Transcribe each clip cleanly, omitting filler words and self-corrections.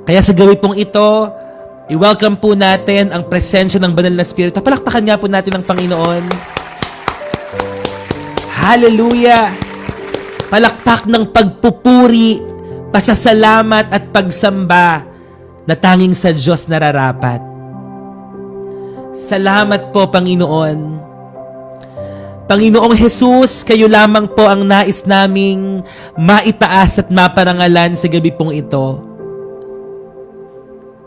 Kaya sa gawi pong ito, i-welcome po natin ang presensya ng Banal na Espiritu. Palakpakan nga po natin ang Panginoon. Hallelujah! Palakpak ng pagpupuri, pasasalamat at pagsamba na tanging sa Diyos nararapat. Salamat po, Panginoon. Panginoong Jesus, kayo lamang po ang nais naming maitaas at maparangalan sa gabi pong ito.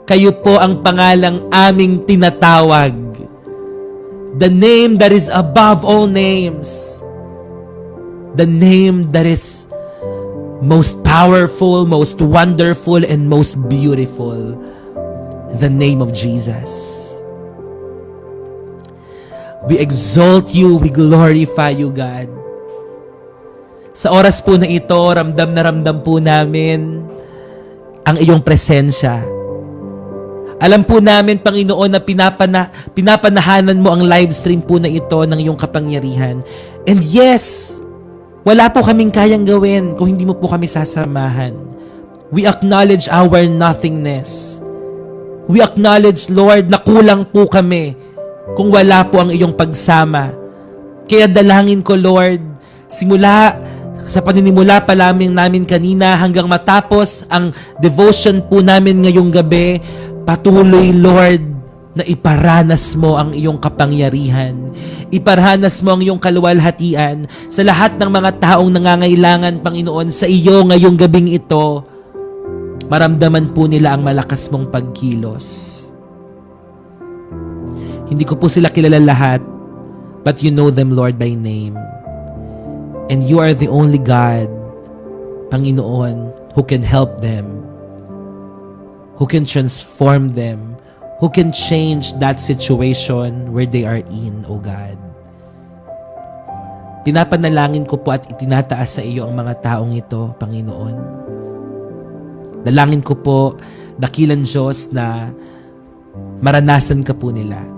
Kayo po ang pangalang aming tinatawag. The name that is above all names. The name that is most powerful, most wonderful, and most beautiful. The name of Jesus. We exalt you, we glorify you, God. Sa oras po na ito, ramdam na ramdam po namin ang iyong presensya. Alam po namin, Panginoon, na pinapanahanan mo ang live stream po na ito ng iyong kapangyarihan. And yes, wala po kaming kayang gawin kung hindi mo po kami sasamahan. We acknowledge our nothingness. We acknowledge, Lord, na kulang po kami kung wala po ang iyong pagsama. Kaya dalangin ko, Lord, simula sa paninimula pa namin kanina hanggang matapos ang devotion po namin ngayong gabi, patuloy, Lord, na iparanas mo ang iyong kapangyarihan. Iparanas mo ang iyong kaluwalhatian sa lahat ng mga taong nangangailangan, Panginoon, sa iyo ngayong gabing ito. Maramdaman po nila ang malakas mong pagkilos. Hindi ko po sila kilala lahat, but you know them, Lord, by name. And you are the only God, Panginoon, who can help them, who can transform them, who can change that situation where they are in, O God. Pinapanalangin ko po at itinataas sa iyo ang mga taong ito, Panginoon. Dalangin ko po, dakilang Diyos, na maranasan ka po nila.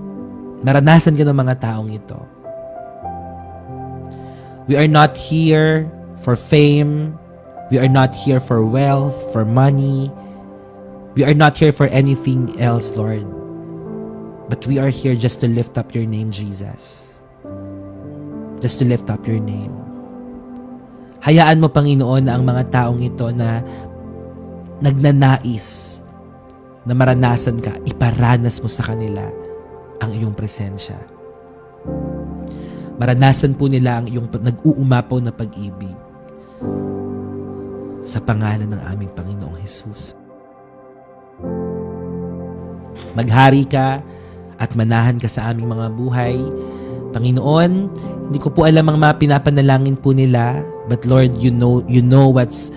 Naranasan ka ng mga taong ito. We are not here for fame. We are not here for wealth, for money. We are not here for anything else, Lord. But we are here just to lift up your name, Jesus. Just to lift up your name. Hayaan mo, Panginoon, na ang mga taong ito na nagnanais na maranasan ka, iparanas mo sa kanila ang iyong presensya. Maranasan po nila ang iyong nag-uumapaw na pag-ibig sa pangalan ng aming Panginoong Jesus. Maghari ka at manahan ka sa aming mga buhay. Panginoon, hindi ko po alam ang mga pinapanalangin po nila, but Lord, you know what's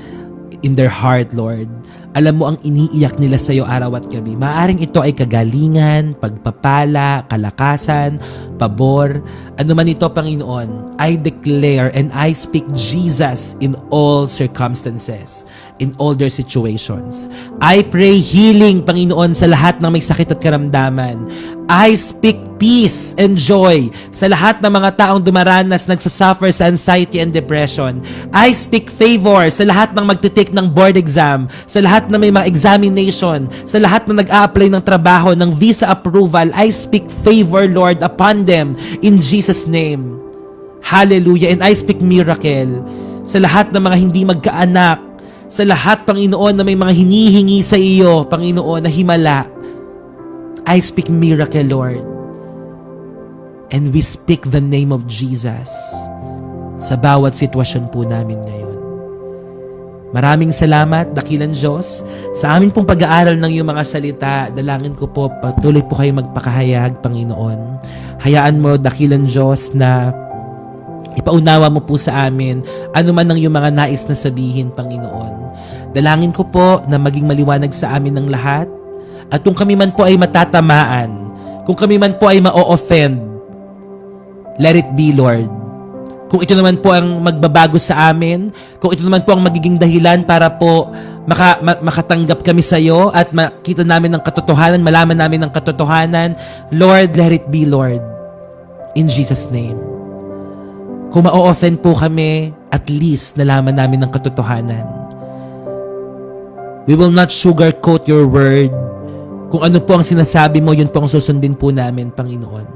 in their heart, Lord. Alam mo ang iniiyak nila sa iyo araw at gabi. Maaring ito ay kagalingan, pagpapala, kalakasan, pabor. Ano man ito, Panginoon, I declare and I speak Jesus in all circumstances, in all their situations. I pray healing, Panginoon, sa lahat ng may sakit at karamdaman. I speak peace and joy sa lahat ng mga taong dumaranas, nagsasuffer sa anxiety and depression. I speak favor sa lahat ng magtitake ng board exam, sa lahat na may mga examination, sa lahat na nag-a-apply ng trabaho, ng visa approval. I speak favor, Lord, upon them in Jesus' name. Hallelujah. And I speak miracle sa lahat ng mga hindi magkaanak, sa lahat, Panginoon, na may mga hinihingi sa iyo, Panginoon, na himala. I speak miracle, Lord. And we speak the name of Jesus sa bawat sitwasyon po namin ngayon. Maraming salamat, dakilang Diyos, sa aming pong pag-aaral ng iyong mga salita. Dalangin ko po, patuloy po kayo magpakahayag, Panginoon. Hayaan mo, dakilang Diyos, na ipaunawa mo po sa amin ano man ang iyong mga nais na sabihin, Panginoon. Dalangin ko po na maging maliwanag sa amin ng lahat. At kung kami man po ay matatamaan, kung kami man po ay ma-offend, let it be, Lord. Kung ito naman po ang magbabago sa amin, kung ito naman po ang magiging dahilan para po makatanggap kami sa iyo at makita namin ng katotohanan, malaman namin ng katotohanan, Lord, let it be, Lord. In Jesus' name. Kung ma-offend po kami, at least nalaman namin ng katotohanan. We will not sugarcoat your word. Kung ano po ang sinasabi mo, yun po ang susundin po namin, Panginoon.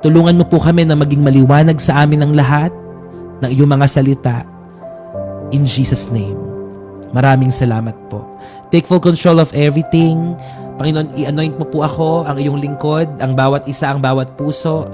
Tulungan mo po kami na maging maliwanag sa amin ang lahat ng iyong mga salita. In Jesus' name. Maraming salamat po. Take full control of everything. Panginoon, i-anoint mo po ako, ang iyong lingkod, ang bawat isa, ang bawat puso.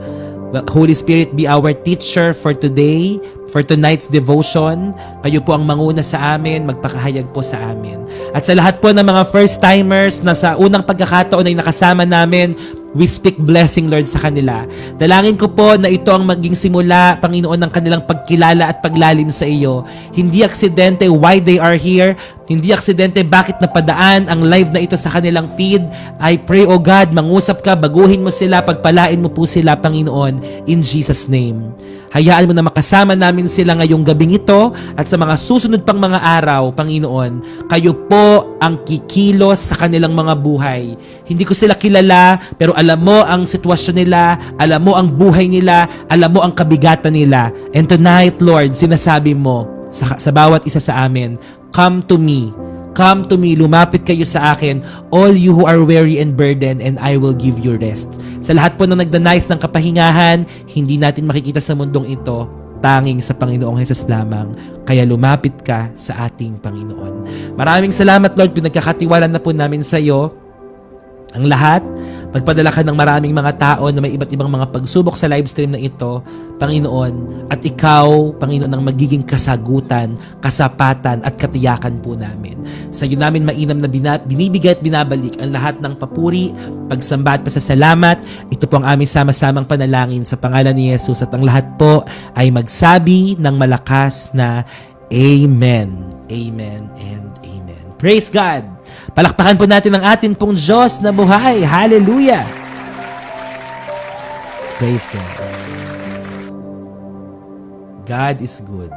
Holy Spirit, be our teacher for today, for tonight's devotion. Kayo po ang manguna sa amin, magpakahayag po sa amin. At sa lahat po ng mga first-timers na sa unang pagkakataon ay nakasama namin, we speak blessing, Lord, sa kanila. Dalangin ko po na ito ang maging simula, Panginoon, ng kanilang pagkilala at paglalim sa iyo. Hindi aksidente why they are here. Hindi aksidente bakit napadaan ang live na ito sa kanilang feed. I pray, O God, mangusap ka, baguhin mo sila, pagpalain mo po sila, Panginoon, in Jesus' name. Hayaan mo na makasama namin sila ngayong gabing ito at sa mga susunod pang mga araw, Panginoon, kayo po ang kikilos sa kanilang mga buhay. Hindi ko sila kilala, pero alam mo ang sitwasyon nila, alam mo ang buhay nila, alam mo ang kabigatan nila. And tonight, Lord, sinasabi mo sa bawat isa sa amin, come to me. Come to me, lumapit kayo sa akin, all you who are weary and burdened, and I will give you rest. Sa lahat po na nagdanais ng kapahingahan, hindi natin makikita sa mundong ito, tanging sa Panginoong Hesus lamang. Kaya lumapit ka sa ating Panginoon. Maraming salamat, Lord, pinagkakatiwalaan na po namin sa iyo ang lahat. Magpadala ka ng maraming mga tao na may iba't ibang mga pagsubok sa live stream na ito, Panginoon. At ikaw, Panginoon, ang magiging kasagutan, kasapatan at katiyakan po namin. Sa iyo namin mainam na binibigay at binabalik ang lahat ng papuri, pagsamba at pasasalamat. Ito po ang aming sama-samang panalangin sa pangalan ni Jesus at ang lahat po ay magsabi ng malakas na Amen. Amen and Amen. Praise God! Palakpakan po natin ang atin pong Diyos na buhay. Hallelujah! Praise God. God is good.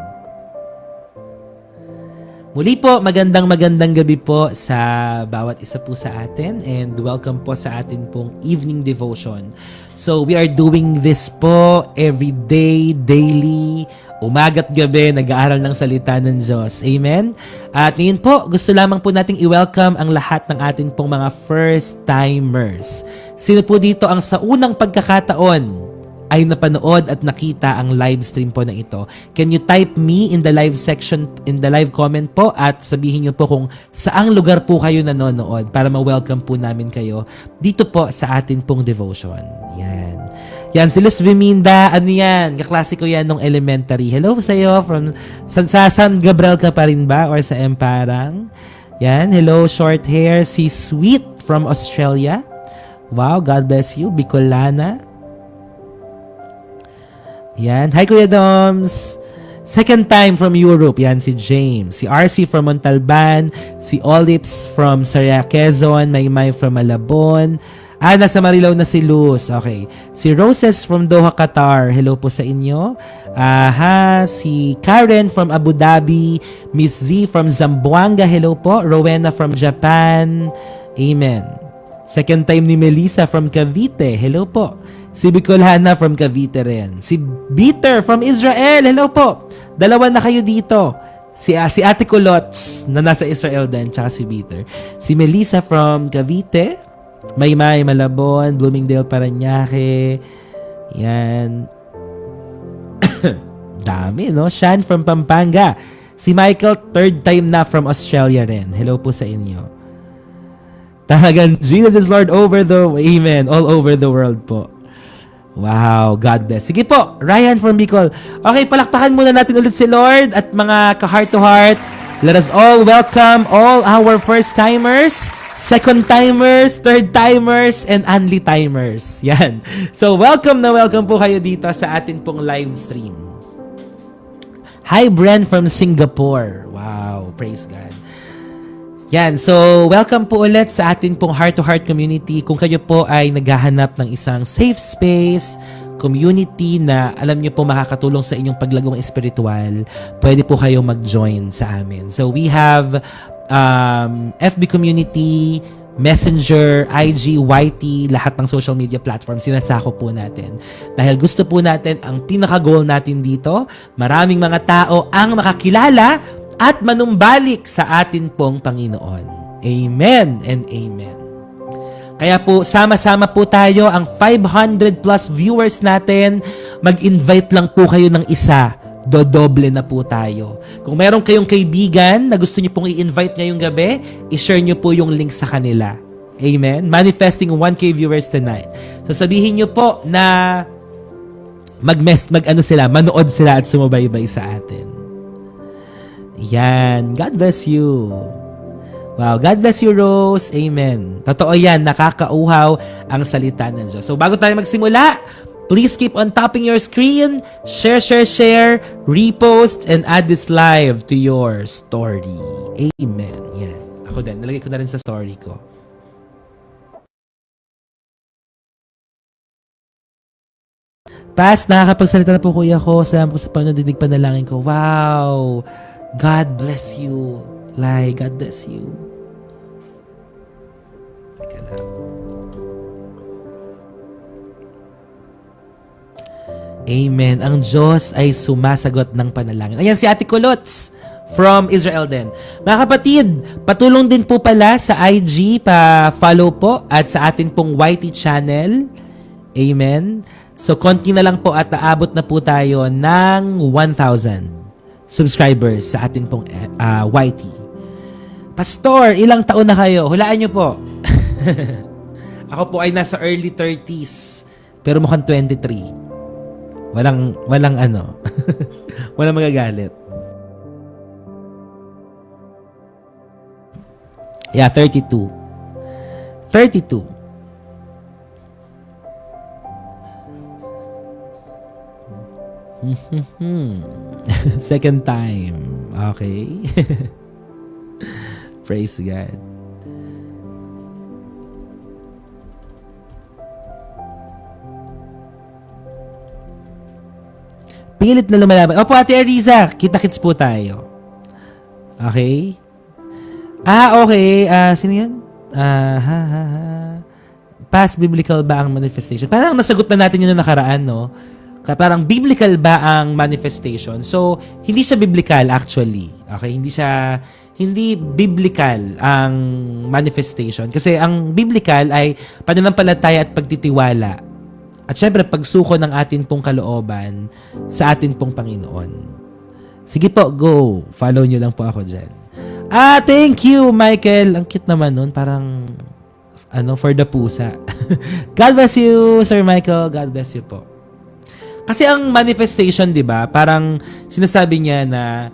Muli po, magandang gabi po sa bawat isa po sa atin and welcome po sa atin pong evening devotion. So, we are doing this po every day, daily, umaga't gabi, nag-aaral ng salita ng Diyos. Amen? At ngayon po, gusto lamang po nating i-welcome ang lahat ng atin pong mga first-timers. Sino po dito ang sa unang pagkakataon ay napanood at nakita ang live stream po na ito? Can you type me in the live section, in the live comment po at sabihin niyo po kung saang lugar po kayo nanonood para ma-welcome po namin kayo dito po sa atin pong devotion. Yan. Yan, si Luz Viminda, ano yan? Kaklase ko yan nung elementary. Hello sa iyo from San Gabriel ka pa rin ba? Or sa Emparang? Yan, hello, short hair. Si Sweet from Australia. Wow, God bless you. Bicolana. Yan. Hi, Kuya Doms. Second time from Europe. Yan, si James. Si RC from Montalban. Si Olips from Saria, Quezon. Maymay from Malabon. Nasa Marilao na si Luz. Okay. Si Roses from Doha, Qatar. Hello po sa inyo. Si Karen from Abu Dhabi. Miss Z from Zamboanga. Hello po. Rowena from Japan. Amen. Second time ni Melissa from Cavite. Hello po. Si Bicolana from Cavite rin. Si Peter from Israel. Hello po. Dalawa na kayo dito. Si Ate Kulots na nasa Israel din. Tsaka si Peter. Si Melissa from Cavite. Maymay, Malabon. Bloomingdale, Parañaque. Yan. Dami, no? Shan from Pampanga. Si Michael, third time na from Australia rin. Hello po sa inyo. Talagang Jesus is Lord over the... Amen. All over the world po. Wow, God bless. Sige po, Ryan from Bicol. Okay, palakpakan muna natin ulit si Lord at mga ka-heart to heart. Let us all welcome all our first-timers, second-timers, third-timers, and only-timers. Yan. So, welcome po kayo dito sa atin pong live stream. Hi, Bren from Singapore. Wow, praise God. Yan, so welcome po ulit sa atin pong heart-to-heart community. Kung kayo po ay naghahanap ng isang safe space, community na alam niyo po makakatulong sa inyong paglagong espiritual, pwede po kayo mag-join sa amin. So we have FB community, Messenger, IG, YT, lahat ng social media platforms, sinasako po natin. Dahil gusto po natin, ang pinaka-goal natin dito, maraming mga tao ang makakilala at manumbalik sa atin pong Panginoon. Amen and amen. Kaya po, sama-sama po tayo, ang 500 plus viewers natin, mag-invite lang po kayo ng isa, dodoble na po tayo. Kung meron kayong kaibigan na gusto niyo pong i-invite ngayong gabi, i-share niyo po yung link sa kanila. Amen? Manifesting 1K viewers tonight. So sabihin niyo po na manood sila at sumubaybay sa atin. Yan. God bless you. Wow, God bless you, Rose. Amen. Totoo yan, nakakauhaw ang salita ng Diyos. So bago tayo magsimula, please keep on tapping your screen, share, repost, and add this live to your story. Amen. Yan. Ako din, nalagay ko na rin sa story ko. Pas, nakakapagsalita na po kuya ko. Salamat po sa panadinig panalangin ko. Wow! God bless you. Lai, God bless you. Teka lang. Amen. Ang Diyos ay sumasagot ng panalangin. Ayan si Ate Kulots from Israel din. Mga kapatid, patulong din po pala sa IG, pa-follow po at sa atin pong YT channel. Amen. So, konti na lang po at naabot na po tayo ng 1,000 subscribers sa atin pong YT. Pastor, ilang taon na kayo? Hulaan nyo po. Ako po ay nasa early 30s. Pero mukhang 23. Walang walang magagalit. Yeah, 32. 32. Second time. Okay. Praise God. Pilit na lumalaban. Opo, Ate Ariza, kita-kits po tayo. Okay? Okay. Sino yan? Past biblical ba ang manifestation? Parang nasagot na natin yun na nakaraan, no? Parang biblical ba ang manifestation? So, hindi siya biblical actually. Okay? Hindi biblical ang manifestation. Kasi ang biblical ay pananampalataya at pagtitiwala. At syempre, pagsuko ng atin pong kalooban sa atin pong Panginoon. Sige po, go. Follow nyo lang po ako dyan. Thank you, Michael. Ang cute naman nun. Parang, for the pusa. God bless you, Sir Michael. God bless you po. Kasi ang manifestation, di ba, parang sinasabi niya na,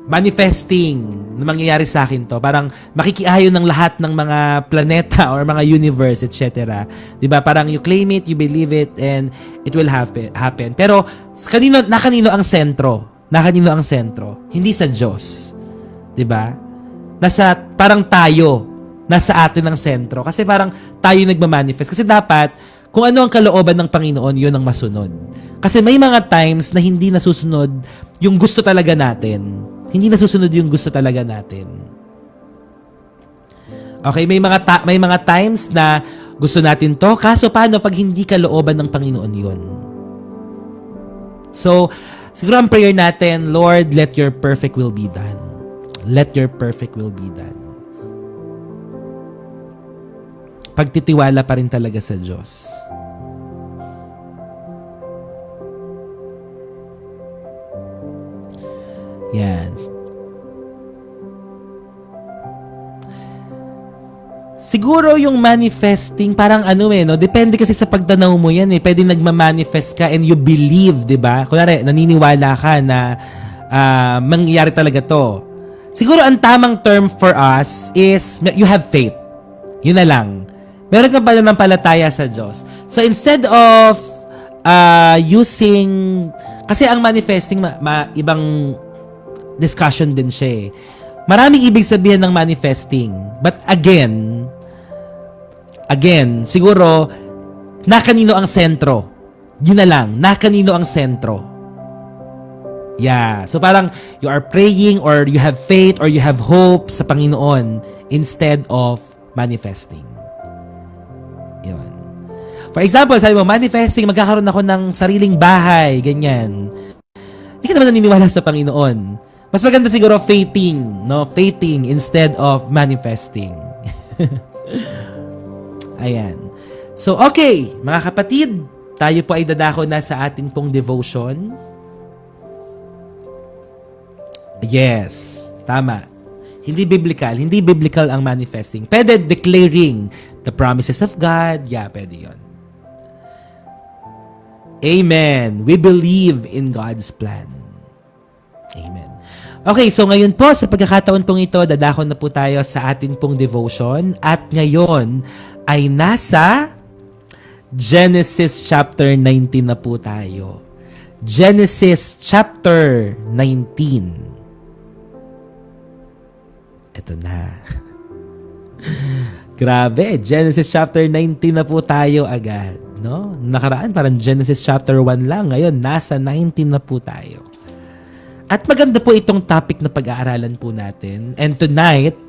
manifesting na mangyayari sa akin to. Parang makikiayon ng lahat ng mga planeta or mga universe, etc. Di ba? Parang you claim it, you believe it, and it will happen. Pero, kanino ang sentro? Kanino ang sentro? Hindi sa Diyos. Di ba? Parang tayo, nasa atin ang sentro. Kasi parang tayo nagmamanifest. Kasi dapat, kung ano ang kalooban ng Panginoon, yun ang masunod. Kasi may mga times na hindi nasusunod yung gusto talaga natin. Hindi nasusunod yung gusto talaga natin. Okay, may mga times na gusto natin to, kaso paano pag hindi kalooban ng Panginoon yun? So, siguro ang prayer natin, Lord, let your perfect will be done. Let your perfect will be done. Pagtitiwala pa rin talaga sa Diyos. Yan. Siguro yung manifesting, parang depende kasi sa pagtanaw mo yan eh. Pwede nagma-manifest ka and you believe, di ba? Kunwari, naniniwala ka na mangyayari talaga to. Siguro ang tamang term for us is you have faith. Yun na lang. Meron kang pananampalataya sa Diyos. So instead of using, kasi ang manifesting, ibang discussion din siya eh. Maraming ibig sabihin ng manifesting. But again, siguro, nakanino ang sentro? Yun na lang, nakanino ang sentro? Yeah. So parang, you are praying or you have faith or you have hope sa Panginoon instead of manifesting. Yun. For example, sabi mo, manifesting, magkakaroon ako ng sariling bahay, ganyan. Hindi ka naman naniniwala sa Panginoon. Mas maganda siguro faithing, no? Faithing instead of manifesting. Ayan. So, okay, mga kapatid, tayo po ay dadako na sa ating pong devotion. Yes, tama. Hindi biblical ang manifesting. Pwede declaring the promises of God. Yeah, pwede yun. Amen. We believe in God's plan. Amen. Okay, so ngayon po, sa pagkakataon pong ito, dadako na po tayo sa ating pong devotion. At ngayon ay nasa Genesis chapter 19 na po tayo. Genesis chapter 19. Ito na. Grabe, Genesis chapter 19 na po tayo agad, no? Nakaraan parang Genesis chapter 1 lang, ngayon nasa 19 na po tayo. At maganda po itong topic na pag-aaralan po natin. And tonight,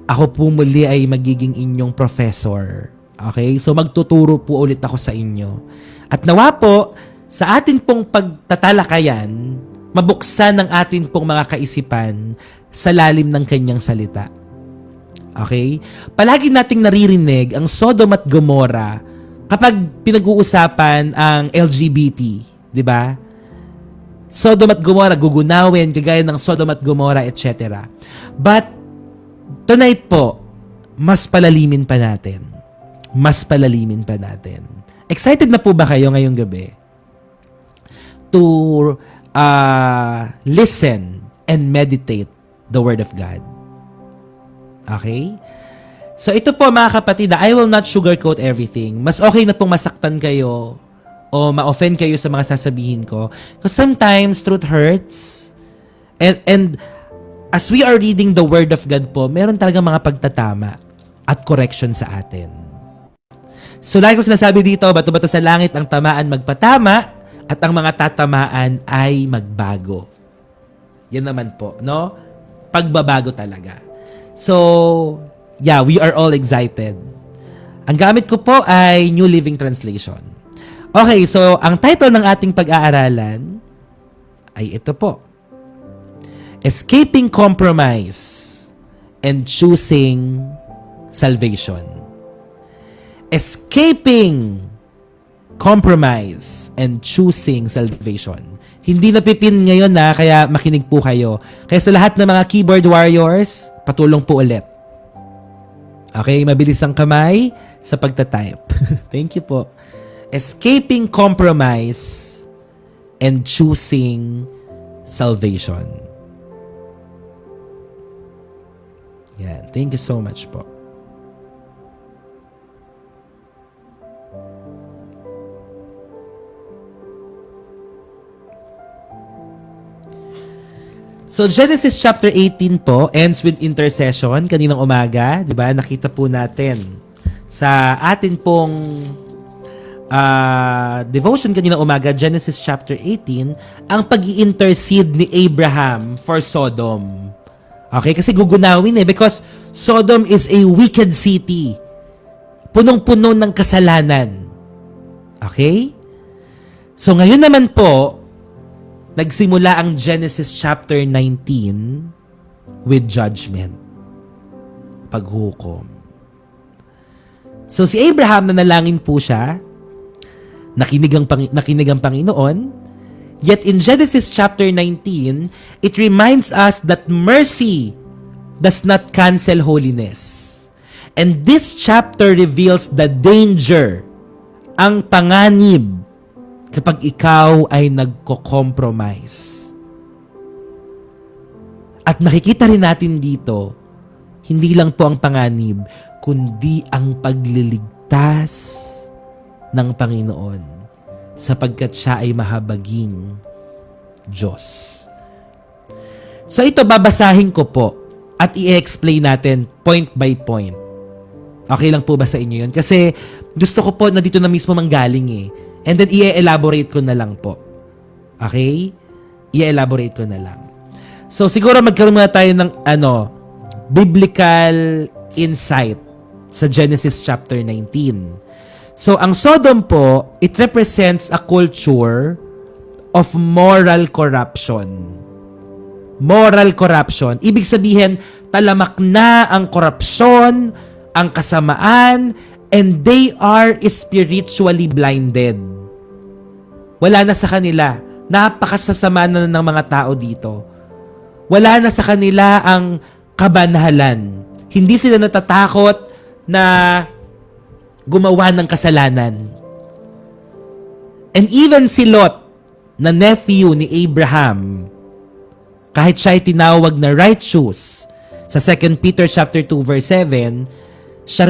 ako po muli ay magiging inyong professor. Okay? So magtuturo po ulit ako sa inyo. At nawa po, sa atin pong pagtatalakayan, mabuksan ang atin pong mga kaisipan sa lalim ng kanyang salita. Okay? Palagi nating naririnig ang Sodom at Gomorrah kapag pinag-uusapan ang LGBT, di ba? Sodom at Gomorrah, gugunawin, kagaya ng Sodom at Gomorrah, etc. But, tonight po, mas palalimin pa natin. Mas palalimin pa natin. Excited na po ba kayo ngayong gabi to listen and meditate the Word of God? Okay? So ito po mga kapatid, I will not sugarcoat everything. Mas okay na pong masaktan kayo o ma-offend kayo sa mga sasabihin ko. Because sometimes truth hurts. And as we are reading the Word of God po, meron talaga mga pagtatama at correction sa atin. So like ko sinasabi dito, bato-bato sa langit ang tamaan magpatama at ang mga tatamaan ay magbago. Yan naman po, no? Pagbabago talaga. So, yeah, we are all excited. Ang gamit ko po ay New Living Translation. Okay, so ang title ng ating pag-aaralan ay ito po. Escaping Compromise and Choosing Salvation. Escaping Compromise and Choosing Salvation. Hindi napipin ngayon na, kaya makinig po kayo. Kaya sa lahat ng mga keyboard warriors, patulong po ulit. Okay, mabilis ang kamay sa pagtatype. Thank you po. Escaping Compromise and Choosing Salvation. Yan. Thank you so much po. So Genesis chapter 18 po ends with intercession kaninang umaga, 'di ba? Nakita po natin sa atin pong devotion kaninang umaga, Genesis chapter 18, ang pag-i-intercede ni Abraham for Sodom. Okay, kasi gugunawin because Sodom is a wicked city. Punong-puno ng kasalanan. Okay? So ngayon naman po, nagsimula ang Genesis chapter 19 with judgment. Paghukom. So si Abraham, nanalangin po siya, nakinig ang Panginoon, yet in Genesis chapter 19, it reminds us that mercy does not cancel holiness. And this chapter reveals the danger, ang panganib, kapag ikaw ay nagko-compromise. At makikita rin natin dito, hindi lang po ang panganib, kundi ang pagliligtas ng Panginoon sapagkat siya ay mahabaging Diyos. So ito babasahin ko po at i-explain natin point by point. Okay lang po ba sa inyo yun? Kasi gusto ko po na dito na mismo manggaling eh. And then, i-elaborate ko na lang po. Okay? I-elaborate ko na lang. So, siguro magkaroon muna tayo ng, biblical insight sa Genesis chapter 19. So, ang Sodom po, it represents a culture of moral corruption. moral corruption. Ibig sabihin, talamak na ang korupsyon, ang kasamaan, and they are spiritually blinded. Wala na sa kanila. Napakasasama na ng mga tao dito. Wala na sa kanila ang kabanhalan. Hindi sila natatakot na gumawa ng kasalanan. And even si Lot, na nephew ni Abraham, kahit siya ay tinawag na righteous, sa 2 Peter chapter 2 verse 7,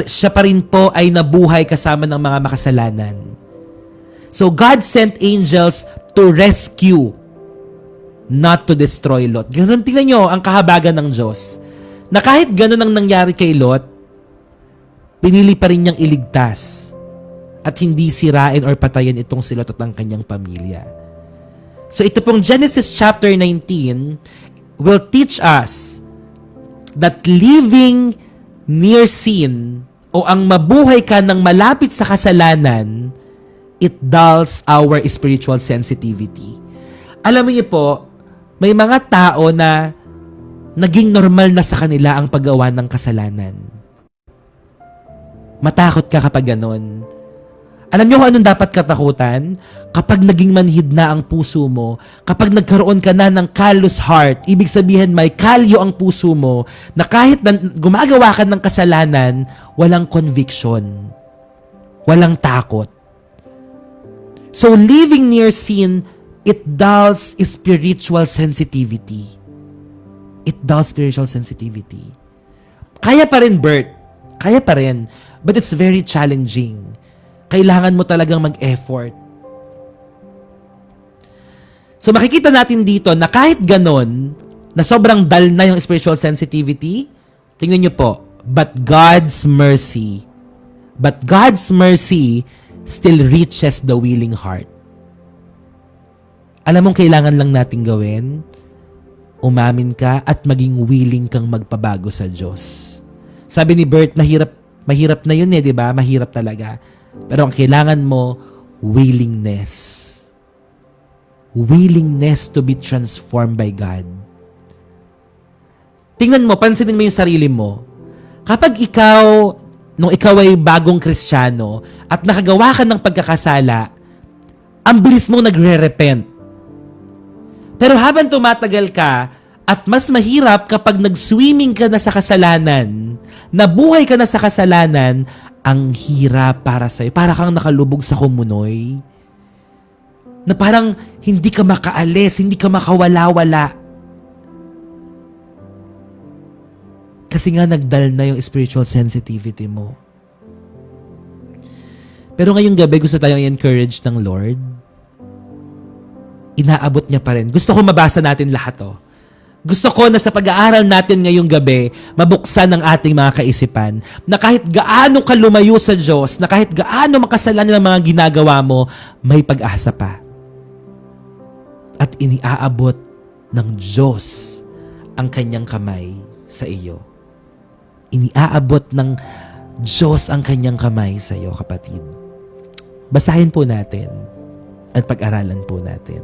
siya pa rin po ay nabuhay kasama ng mga makasalanan. So God sent angels to rescue, not to destroy Lot. Ganun, tingnan nyo ang kahabagan ng Diyos. Na kahit ganun ang nangyari kay Lot, pinili pa rin niyang iligtas at hindi sirain or patayin itong si Lot at ang kanyang pamilya. So ito pong Genesis chapter 19 will teach us that living near sin o ang mabuhay ka ng malapit sa kasalanan, it dulls our spiritual sensitivity. Alam niyo po, may mga tao na naging normal na sa kanila ang paggawa ng kasalanan. Matakot ka kapag ganon. Alam niyo kung anong dapat katakutan? Kapag naging manhid na ang puso mo, kapag nagkaroon ka na ng callous heart, ibig sabihin may kalyo ang puso mo, na kahit gumagawa ka ng kasalanan, walang conviction, walang takot. So living near sin, it dulls spiritual sensitivity. It dulls spiritual sensitivity. Kaya pa rin, Bert. Kaya pa rin. But it's very challenging. Kailangan mo talagang mag-effort. So makikita natin dito na kahit ganon, na sobrang dull na yung spiritual sensitivity, tingnan nyo po, but God's mercy still reaches the willing heart. Alam mong kailangan lang natin gawin, umamin ka at maging willing kang magpabago sa Diyos. Sabi ni Bert, mahirap na yun di ba? Mahirap talaga. Pero ang kailangan mo, willingness. Willingness to be transformed by God. Tingnan mo, pansinin mo yung sarili mo. Kapag nung ikaw ay bagong Kristiyano at nakagawa ka ng pagkakasala, ang bilis mong nagre-repent. Pero habang tumatagal ka, at mas mahirap kapag nag-swimming ka na sa kasalanan, nabuhay ka na sa kasalanan, ang hirap para sa'yo. Para kang nakalubog sa kumunoy. Na parang hindi ka makaalis, hindi ka makawala-wala. Kasi nga nagdal na yung spiritual sensitivity mo. Pero ngayong gabi, gusto tayong i-encourage ng Lord. Inaabot niya pa rin. Gusto ko mabasa natin lahat to. Gusto ko na sa pag-aaral natin ngayong gabi, mabuksan ang ating mga kaisipan na kahit gaano ka lumayo sa Diyos, na kahit gaano makasalanan ng mga ginagawa mo, may pag-asa pa. At iniaabot ng Diyos ang kanyang kamay sa iyo. Iniaabot ng Diyos ang kanyang kamay sa iyo, kapatid. Basahin po natin at pag-aralan po natin.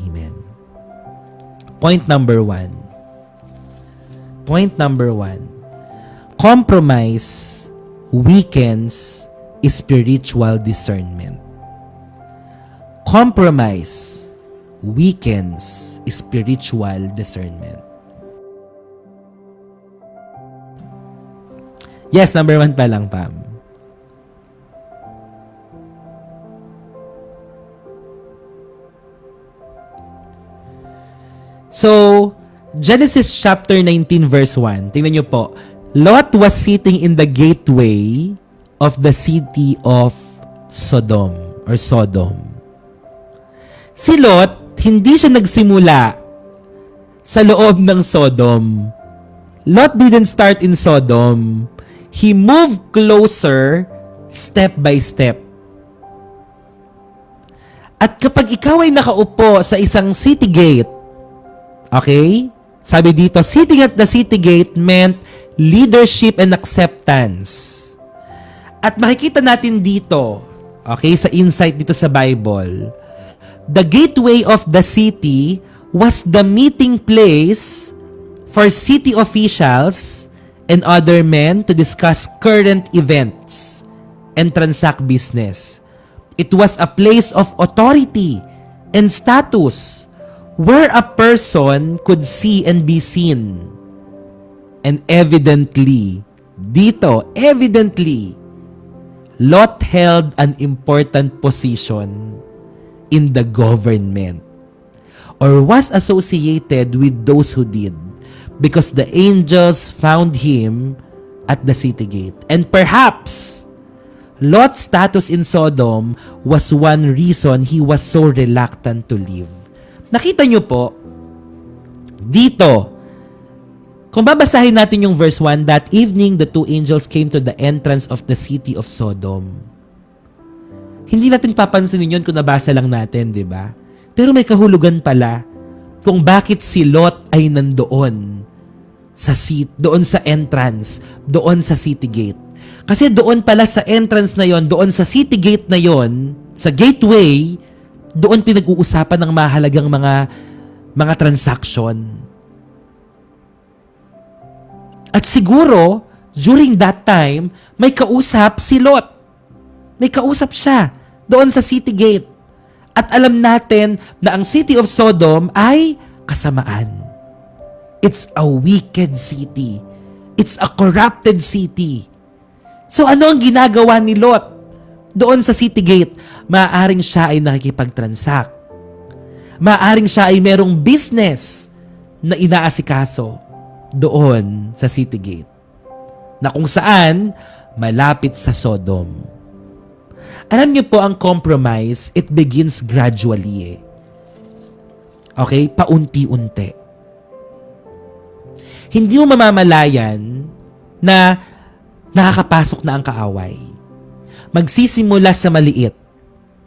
Amen. Point number 1. Compromise weakens spiritual discernment. Compromise weakens spiritual discernment. Yes, number 1 pa lang, Pam. So, Genesis chapter 19 verse 1. Tingnan nyo po. Lot was sitting in the gateway of the city of Sodom or Sodom. Si Lot, hindi siya nagsimula sa loob ng Sodom. Lot didn't start in Sodom. He moved closer step by step. At kapag ikaw ay nakaupo sa isang city gate, okay? Sabi dito, sitting at the city gate meant leadership and acceptance. At makikita natin dito, okay, sa insight dito sa Bible, the gateway of the city was the meeting place for city officials and other men to discuss current events and transact business. It was a place of authority and status where a person could see and be seen. And evidently, Lot held an important position in the government or was associated with those who did because the angels found him at the city gate. And perhaps Lot's status in Sodom was one reason he was so reluctant to leave. Nakita nyo po, dito, kung babasahin natin yung verse 1, that evening the two angels came to the entrance of the city of Sodom. Hindi natin papansinin yun kung nabasa lang natin, di ba? Pero may kahulugan pala kung bakit si Lot ay nandoon doon sa entrance, doon sa city gate. Kasi doon pala sa entrance na yon, doon sa city gate na yon, sa gateway, doon pinag-uusapan ng mahalagang mga transaction. At siguro, during that time, may kausap si Lot. May kausap siya doon sa city gate. At alam natin na ang city of Sodom ay kasamaan. It's a wicked city. It's a corrupted city. So ano ang ginagawa ni Lot doon sa city gate? Maaaring siya ay nakikipag-transact. Maaaring siya ay merong business na inaasikaso doon sa city gate, na kung saan malapit sa Sodom. Alam niyo po, ang compromise, it begins gradually. Okay? Paunti-unti. Hindi mo mamamalayan na nakakapasok na ang kaaway. Magsisimula sa maliit.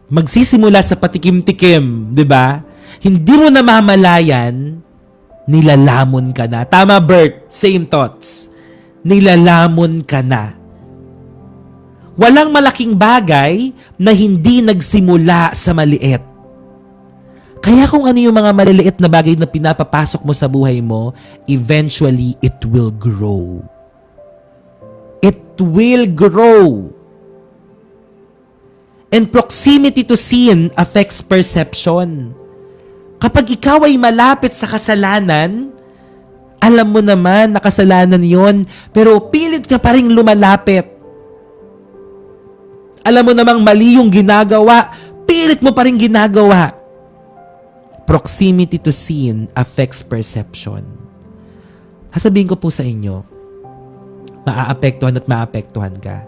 Magsisimula sa patikim-tikim, di ba? Hindi mo namamalayan, nilalamon ka na. Tama, Bert? Same thoughts. Nilalamon ka na. Walang malaking bagay na hindi nagsimula sa maliit. Kaya kung ano yung mga maliliit na bagay na pinapapasok mo sa buhay mo, eventually, it will grow. It will grow. And proximity to sin affects perception. Kapag ikaw ay malapit sa kasalanan, alam mo naman na kasalanan yon, pero pilit ka pa rin lumalapit. Alam mo namang mali yung ginagawa, pilit mo pa rin ginagawa. Proximity to sin affects perception. Sasabihin ko po sa inyo, maaapektuhan at maapektuhan ka.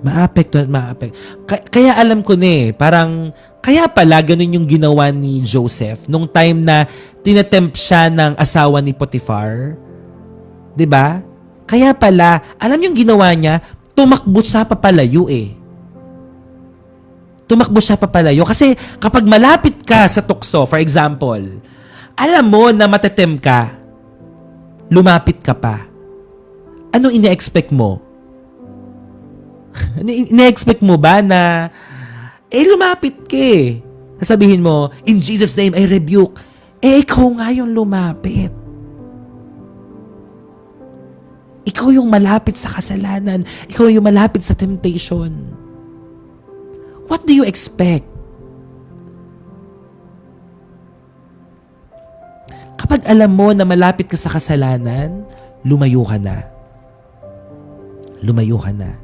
Maapektuhan at maapektuhan. Kaya alam ko na parang, kaya pala ganun yung ginawa ni Joseph nung time na tinatempt siya ng asawa ni Potiphar. 'Di ba? Kaya pala, alam yung ginawa niya, tumakbo siya papalayo Tumakbo siya papalayo. Kasi kapag malapit ka sa tukso, for example, alam mo na matetem ka, lumapit ka pa. Ano ine-expect mo? Ine-expect mo ba na, lumapit ka Sasabihin mo, in Jesus' name, I rebuke. Ikaw nga yung lumapit. Ikaw yung malapit sa kasalanan. Ikaw yung malapit sa temptation. What do you expect? Kapag alam mo na malapit ka sa kasalanan, lumayo ka na. Lumayo ka na.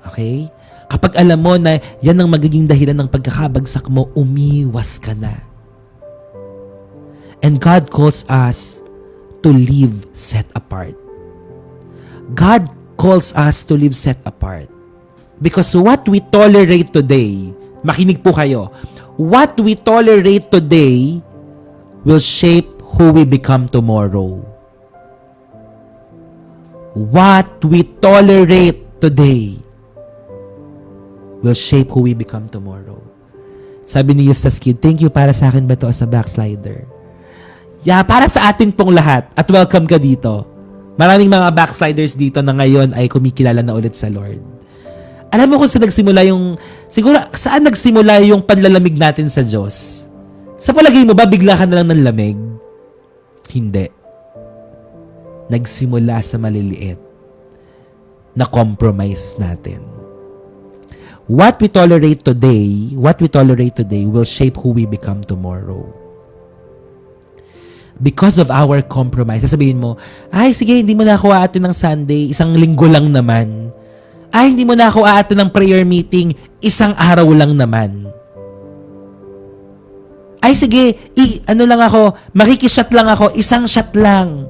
Okay? Kapag alam mo na yan ang magiging dahilan ng pagkakabagsak mo, umiwas ka na. And God calls us to live set apart. God calls us to live set apart. Because what we tolerate today, makinig po kayo, what we tolerate today will shape who we become tomorrow. What we tolerate today will shape who we become tomorrow. Sabi ni Eustace Kid, thank you, para sa akin ba to as a backslider? Yeah, para sa atin pong lahat. At welcome ka dito. Maraming mga backsliders dito na ngayon ay kumikilala na ulit sa Lord. Alam mo kung saan nagsimula siguro saan nagsimula yung panlalamig natin sa Diyos? Sa palagay mo ba, bigla ka na lang ng lamig? Hindi. Nagsimula sa maliliit na compromise natin. What we tolerate today will shape who we become tomorrow. Because of our compromise, sasabihin mo, ay sige, hindi mo na ako aatin ng Sunday, 1 linggo lang naman. Ay, hindi mo na ako aatin ng prayer meeting, 1 araw lang naman. Ay sige, makikishot lang ako, 1 shot lang.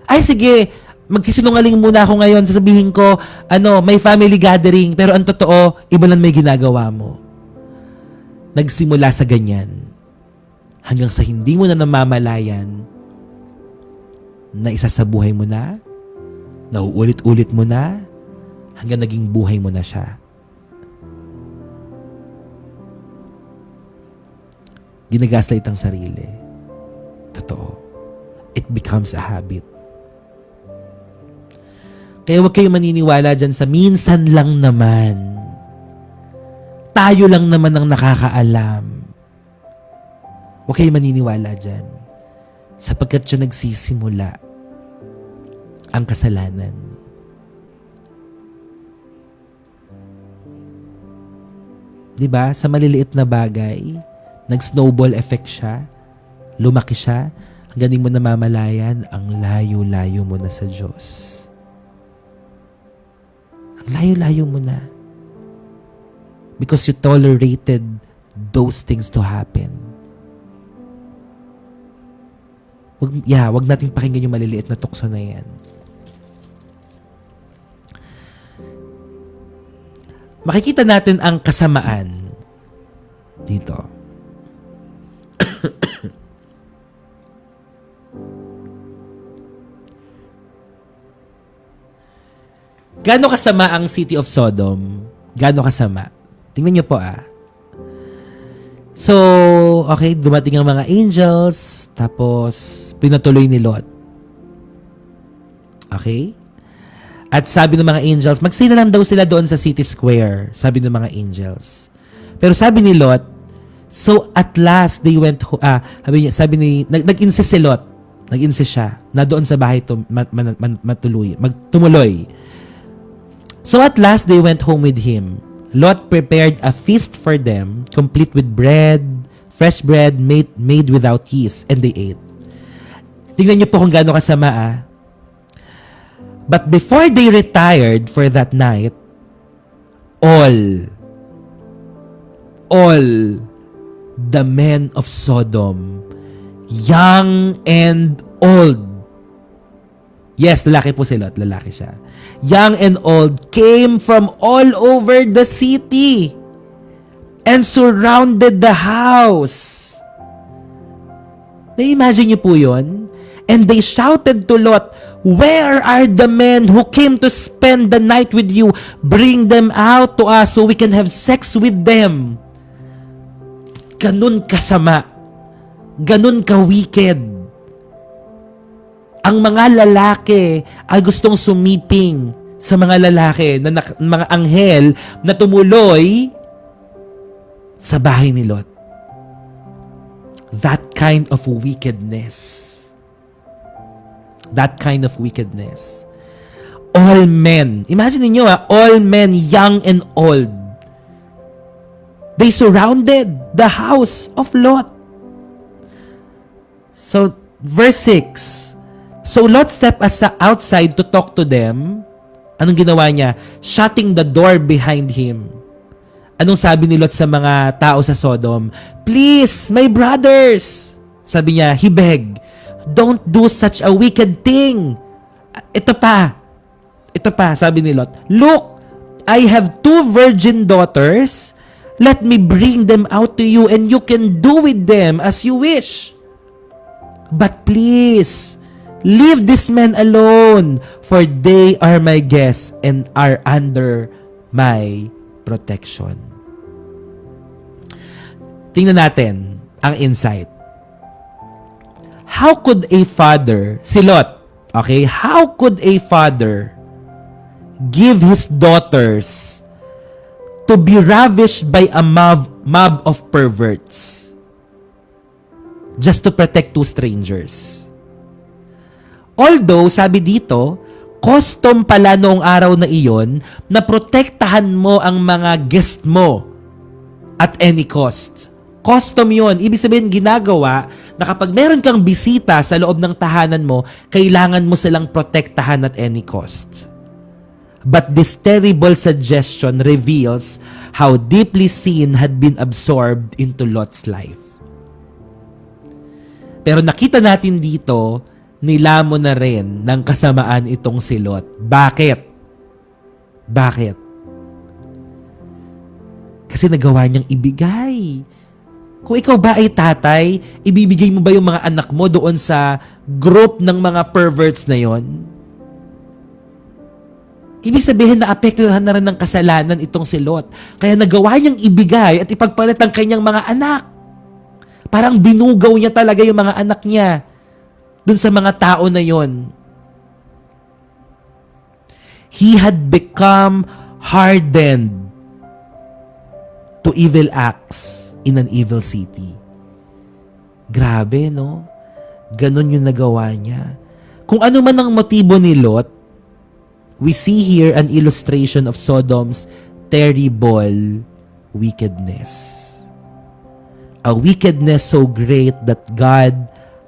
Ay sige, magsisinungaling muna ako ngayon, sasabihin ko, may family gathering, pero ang totoo, iba lang may ginagawa mo. Nagsimula sa ganyan. Hanggang sa hindi mo na namamalayan na isa sa buhay mo na, nauulit-ulit mo na, hanggang naging buhay mo na siya. Ginagaslight ang sarili. Totoo. It becomes a habit. Kaya huwag kayong maniniwala dyan sa minsan lang naman. Tayo lang naman ang nakakaalam. Huwag kayong maniniwala dyan. Sapagkat siya nagsisimula ang kasalanan. Diba? Sa maliliit na bagay, nag-snowball effect siya, lumaki siya, hanggang di mo namamalayan, ang layo-layo mo na sa Diyos. Ang layo-layo mo na. Because you tolerated those things to happen. Wag nating pakinggan yung maliliit na tukso na yan. Makikita natin ang kasamaan dito. Gaano kasama ang city of Sodom? Gaano kasama? Tingnan niyo po So, okay, dumating ang mga angels, tapos pinatuloy ni Lot. Okay? At sabi ng mga angels, magstay na lang daw sila doon sa city square, sabi ng mga angels. Pero sabi ni Lot, so at last they went, nag-insist si Lot, nag-insist siya, na doon sa bahay magtumuloy. So at last they went home with him. Lot prepared a feast for them, complete with bread, fresh bread made without yeast, and they ate. Tingnan niyo po kung gaano kasama. But before they retired for that night, all the men of Sodom, young and old, yes, lalaki po si Lot, lalaki siya, young and old, came from all over the city and surrounded the house. Na-imagine niyo po yun? And they shouted to Lot, "Where are the men who came to spend the night with you? Bring them out to us so we can have sex with them." Ganun kasama. Ganun ka-wicked. Ang mga lalaki ay gustong sumiping sa mga lalaki, mga anghel na tumuloy sa bahay ni Lot. That kind of wickedness. That kind of wickedness. All men, imagine niyo all men, young and old, they surrounded the house of Lot. So, verse 6, so Lot stepped outside to talk to them. Anong ginawa niya? Shutting the door behind him. Anong sabi ni Lot sa mga tao sa Sodom? "Please, my brothers," sabi niya, he begged, "don't do such a wicked thing." Ito pa, sabi ni Lot, "Look, I have 2 virgin daughters. Let me bring them out to you and you can do with them as you wish. But please, leave these men alone, for they are my guests and are under my protection." Tingnan natin ang insight. How could a father, si Lot, okay, how could a father give his daughters to be ravished by a mob of perverts just to protect two strangers. Although, sabi dito, custom pala noong araw na iyon na protektahan mo ang mga guest mo at any cost. Custom yon. Ibig sabihin, ginagawa na kapag meron kang bisita sa loob ng tahanan mo, kailangan mo silang protektahan at any cost. But this terrible suggestion reveals how deeply sin had been absorbed into Lot's life. Pero nakita natin dito, nilamo na rin ng kasamaan itong si Lot. Bakit? Bakit? Kasi nagawa niyang ibigay. Kung ikaw ba ay tatay, ibibigay mo ba yung mga anak mo doon sa group ng mga perverts na yon? Ibig sabihin na apektuhan na rin ng kasalanan itong si Lot. Kaya nagawa niyang ibigay at ipagpalit ang kanyang mga anak. Parang binugaw niya talaga yung mga anak niya dun sa mga tao na yon. He had become hardened to evil acts in an evil city. Grabe, no? Ganon yung nagawa niya. Kung ano man ang motibo ni Lot, we see here an illustration of Sodom's terrible wickedness. A wickedness so great that God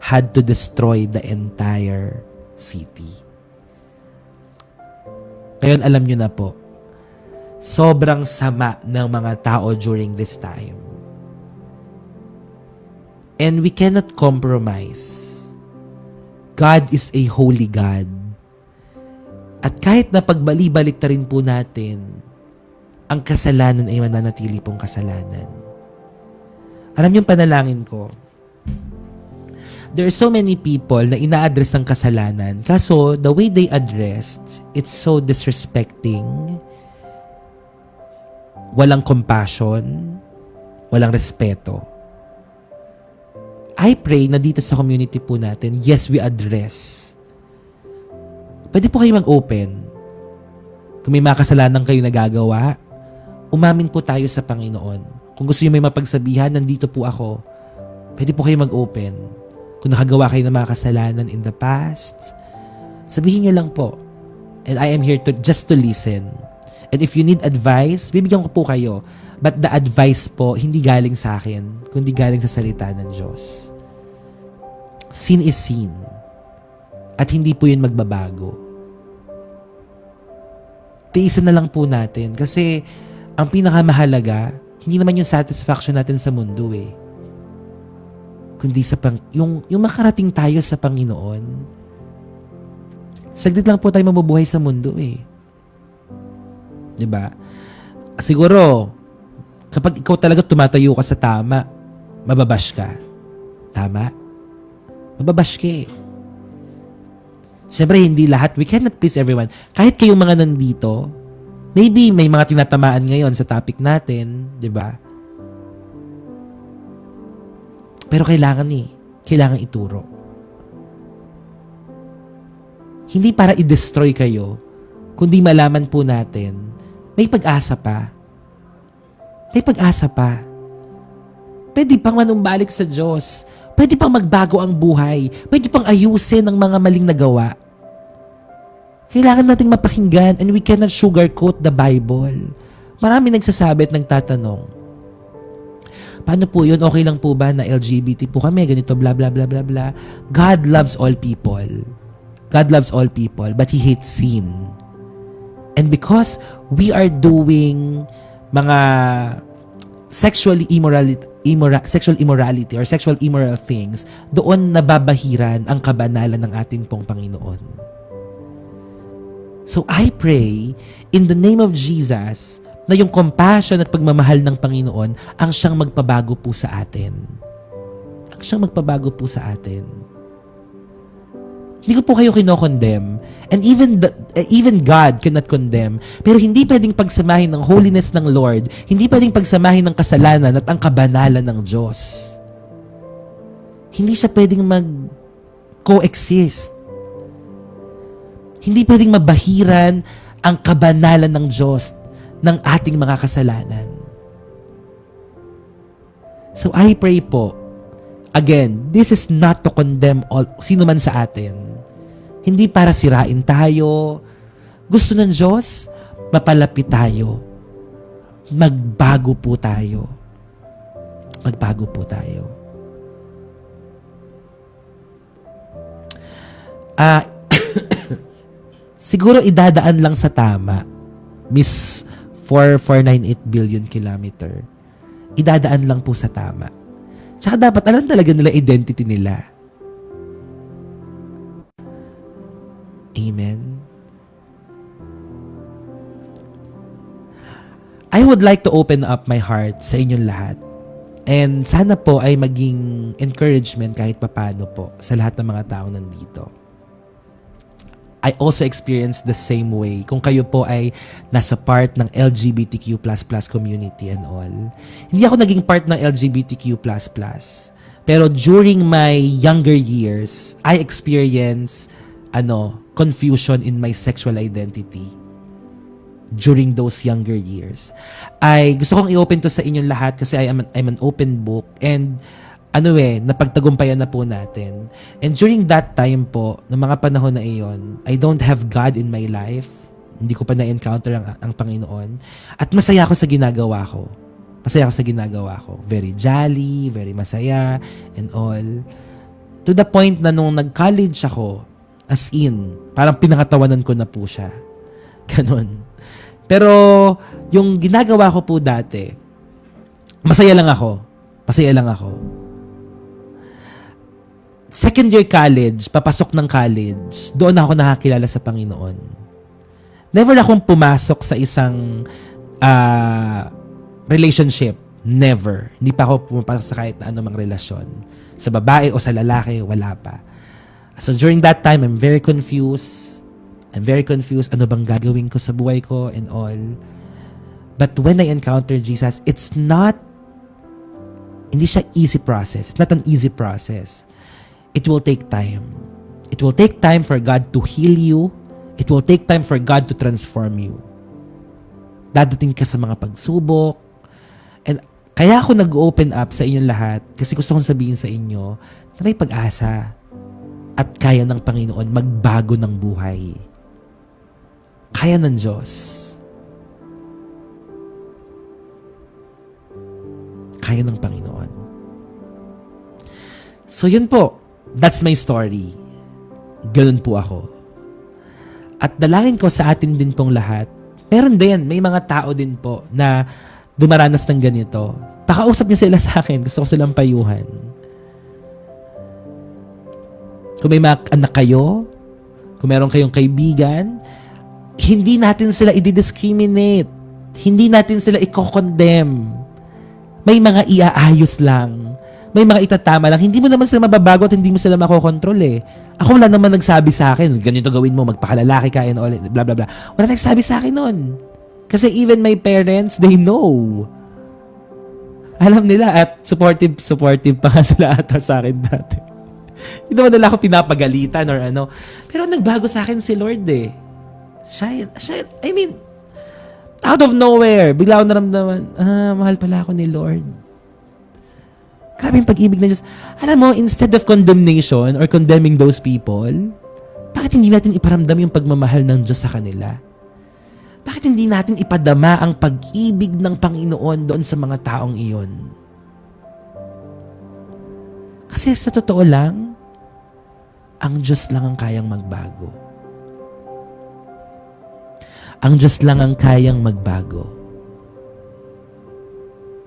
had to destroy the entire city. Ngayon, alam nyo na po, sobrang sama ng mga tao during this time. And we cannot compromise. God is a holy God. At kahit na pagbali-balik na rin po natin, ang kasalanan ay mananatili pong kasalanan. Alam niyo yung panalangin ko, there are so many people na ina-address ang kasalanan, kaso the way they addressed, it's so disrespecting, walang compassion, walang respeto. I pray na dito sa community po natin, yes, we address. Pwede po kayo mag-open. Kung may mga kasalanan kayo nagagawa, umamin po tayo sa Panginoon. Kung gusto niyo may mapagsabihan, nandito po ako. Pwede po kayo mag-open. Kung nakagawa kayo ng mga kasalanan in the past, sabihin niyo lang po. And I am here just to listen. And if you need advice, bibigyan ko po kayo. But the advice po, hindi galing sa akin, kundi galing sa salita ng Diyos. Sin is sin. At hindi po yun magbabago. Tiisan na lang po natin. Kasi ang pinakamahalaga, hindi naman yung satisfaction natin sa mundo eh. Kundi sa yung makarating tayo sa Panginoon. Saglit lang po tayo mabubuhay sa mundo eh. 'Di ba? Siguro, kapag ikaw talaga tumatayo ka sa tama, mababash ka. Tama? Mababash ka eh. Siyempre, hindi lahat. We cannot please everyone. Kahit kayong mga nandito, maybe may mga tinatamaan ngayon sa topic natin, di ba? Pero kailangan ituro. Hindi para i-destroy kayo, kundi malaman po natin, may pag-asa pa. May pag-asa pa. Pwede pang manumbalik sa Diyos. Pwede pang magbago ang buhay. Pwede pang ayusin ang mga maling nagawa. Kailangan nating mapakinggan and we cannot sugarcoat the Bible. Marami nagsasabi at nagtatanong, paano po yun? Okay lang po ba na LGBT po kami? Ganito, bla bla bla bla bla. God loves all people. God loves all people, but He hates sin. And because we are doing mga sexual immorality or sexual immoral things, doon nababahiran ang kabanalan ng ating pong Panginoon. So I pray in the name of Jesus na yung compassion at pagmamahal ng Panginoon ang siyang magpabago po sa atin. Ang siyang magpabago po sa atin. Hindi ko po kayo kinokondemn. And even God cannot condemn. Pero hindi pwedeng pagsamahin ng holiness ng Lord. Hindi pwedeng pagsamahin ng kasalanan at ang kabanalan ng Diyos. Hindi siya pwedeng mag-coexist. Hindi pwedeng mabahiran ang kabanalan ng Diyos ng ating mga kasalanan. So I pray po, again, this is not to condemn sino man sa atin. Hindi para sirain tayo. Gusto ng Diyos, mapalapit tayo. Magbago po tayo. Magbago po tayo. Siguro idadaan lang sa tama, Miss 4498 billion kilometer. Idadaan lang po sa tama. Tsaka dapat alam talaga nila identity nila. Amen. I would like to open up my heart sa inyong lahat. And sana po ay maging encouragement kahit papano po sa lahat ng mga tao nandito. I also experienced the same way. Kung kayo po ay nasa part ng LGBTQ++ community and all. Hindi ako naging part ng LGBTQ++. Pero during my younger years, I experienced confusion in my sexual identity. During those younger years. Ay gusto kong i-open to sa inyong lahat kasi I'm an open book and napagtagumpayan na po natin. And during that time po, ng mga panahon na iyon, I don't have God in my life. Hindi ko pa na-encounter ang Panginoon. At masaya ako sa ginagawa ko. Very jolly, very masaya, and all. To the point na nung nag-college ako, as in, parang pinangatawanan ko na po siya. Ganon. Pero, yung ginagawa ko po dati, masaya lang ako. Second year college, papasok ng college, doon ako nakakilala sa Panginoon. Never akong pumasok sa isang relationship. Never. Hindi pa ako pumapasok sa kahit na anumang relasyon. Sa babae o sa lalaki, wala pa. So during that time, I'm very confused. Ano bang gagawin ko sa buhay ko and all. But when I encounter Jesus, hindi siya easy process. It's not an easy process. It will take time. It will take time for God to heal you. It will take time for God to transform you. Dadating ka sa mga pagsubok. And kaya ako nag-open up sa inyong lahat kasi gusto kong sabihin sa inyo na may pag-asa at kaya ng Panginoon magbago ng buhay. Kaya ng Diyos. Kaya ng Panginoon. So yun po. That's my story. Ganun po ako. At dalangin ko sa atin din pong lahat, meron din, may mga tao din po na dumaranas ng ganito. Pakausap niyo sila sa akin. Gusto ko silang payuhan. Kung may mga anak kayo, kung meron kayong kaibigan, hindi natin sila i-discriminate. Hindi natin sila i-condemn. May mga iaayos lang. May mga itatama lang. Hindi mo naman sila mababago at hindi mo sila makokontrol eh. Ako wala naman nagsabi sa akin, ganito gawin mo, magpakalalaki ka and all, blah blah blah. Wala nagsabi sa akin nun. Kasi even my parents, they know. Alam nila at supportive pa nga sila ata sa akin dati. Hindi naman nila ako pinapagalitan or ano. Pero nagbago sa akin si Lord eh. Siya, out of nowhere, bigla ako naramdaman, mahal pala ako ni Lord. Grabe yung pag-ibig ng Diyos. Alam mo, instead of condemnation or condemning those people, bakit hindi natin iparamdam yung pagmamahal ng Diyos sa kanila? Bakit hindi natin ipadama ang pag-ibig ng Panginoon doon sa mga taong iyon? Kasi sa totoo lang, ang Diyos lang ang kayang magbago. Ang Diyos lang ang kayang magbago.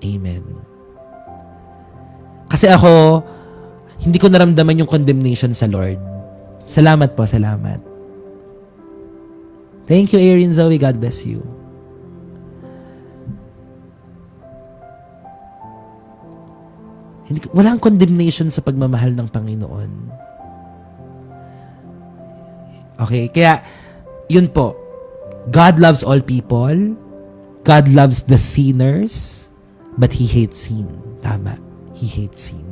Amen. Kasi ako, hindi ko naramdaman yung condemnation sa Lord. Salamat po, salamat. Thank you, Erin Zoe. God bless you. Walang condemnation sa pagmamahal ng Panginoon. Okay, kaya, yun po. God loves all people. God loves the sinners. But He hates sin. Tama. He hates sin.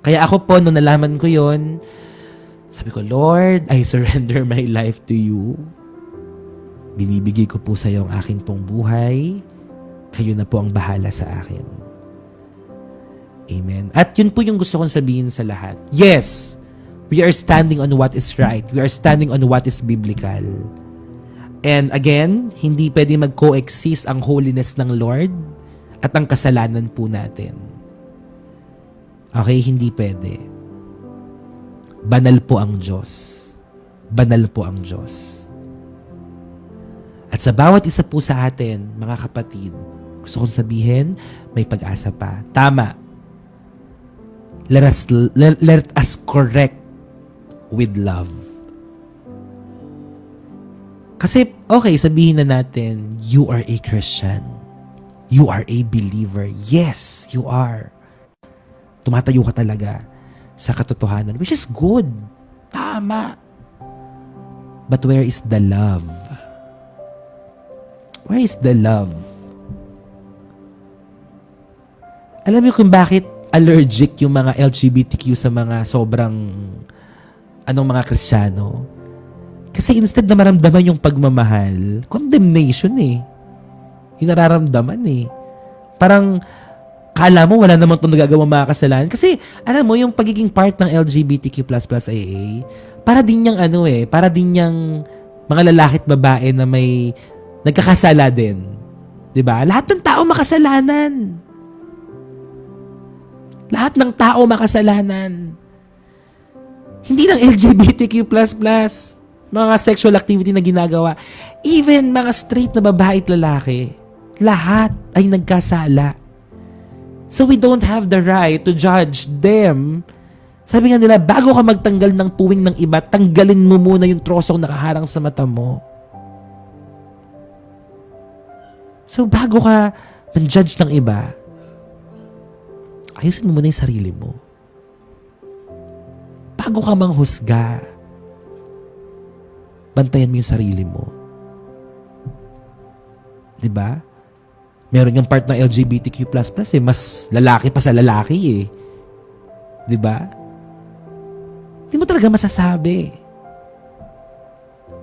Kaya ako po, nung nalaman ko yon, sabi ko, Lord, I surrender my life to you. Binibigay ko po sa iyo ang akin pong buhay. Kayo na po ang bahala sa akin. Amen. At yun po yung gusto kong sabihin sa lahat. Yes, we are standing on what is right. We are standing on what is biblical. And again, hindi pwede mag-coexist ang holiness ng Lord at ang kasalanan po natin. Okay, hindi pwede. Banal po ang Diyos. Banal po ang Diyos. At sa bawat isa po sa atin, mga kapatid, gusto kong sabihin, may pag-asa pa. Tama. Let us correct with love. Kasi, okay, sabihin na natin, you are a Christian. You are a believer. Yes, you are. Tumatayo ka talaga sa katotohanan, which is good. Tama. But where is the love? Where is the love? Alam niyo kung bakit allergic yung mga LGBTQ sa mga sobrang mga Kristiyano? Kasi instead na maramdaman yung pagmamahal, condemnation eh. Yung nararamdaman eh. Parang, kala mo wala naman itong nagagawa mga kasalanan. Kasi, alam mo, yung pagiging part ng LGBTQ++ AA, para din niyang para din niyang mga lalaki at babae na may nagkakasala din. 'Di ba? Lahat ng tao makasalanan. Lahat ng tao makasalanan. Hindi lang LGBTQ++, mga sexual activity na ginagawa. Even mga straight na babae at lalaki, lahat ay nagkasala. So we don't have the right to judge them. Sabi nga nila, bago ka magtanggal ng puwing ng iba, tanggalin mo muna yung trosong nakaharang sa mata mo. So, bago ka man-judge ng iba, ayusin mo muna yung sarili mo. Bago ka manghusga, bantayan mo yung sarili mo. Diba? Meron yung part ng LGBTQ++, mas lalaki pa sa lalaki eh. Diba? Hindi mo talaga masasabi.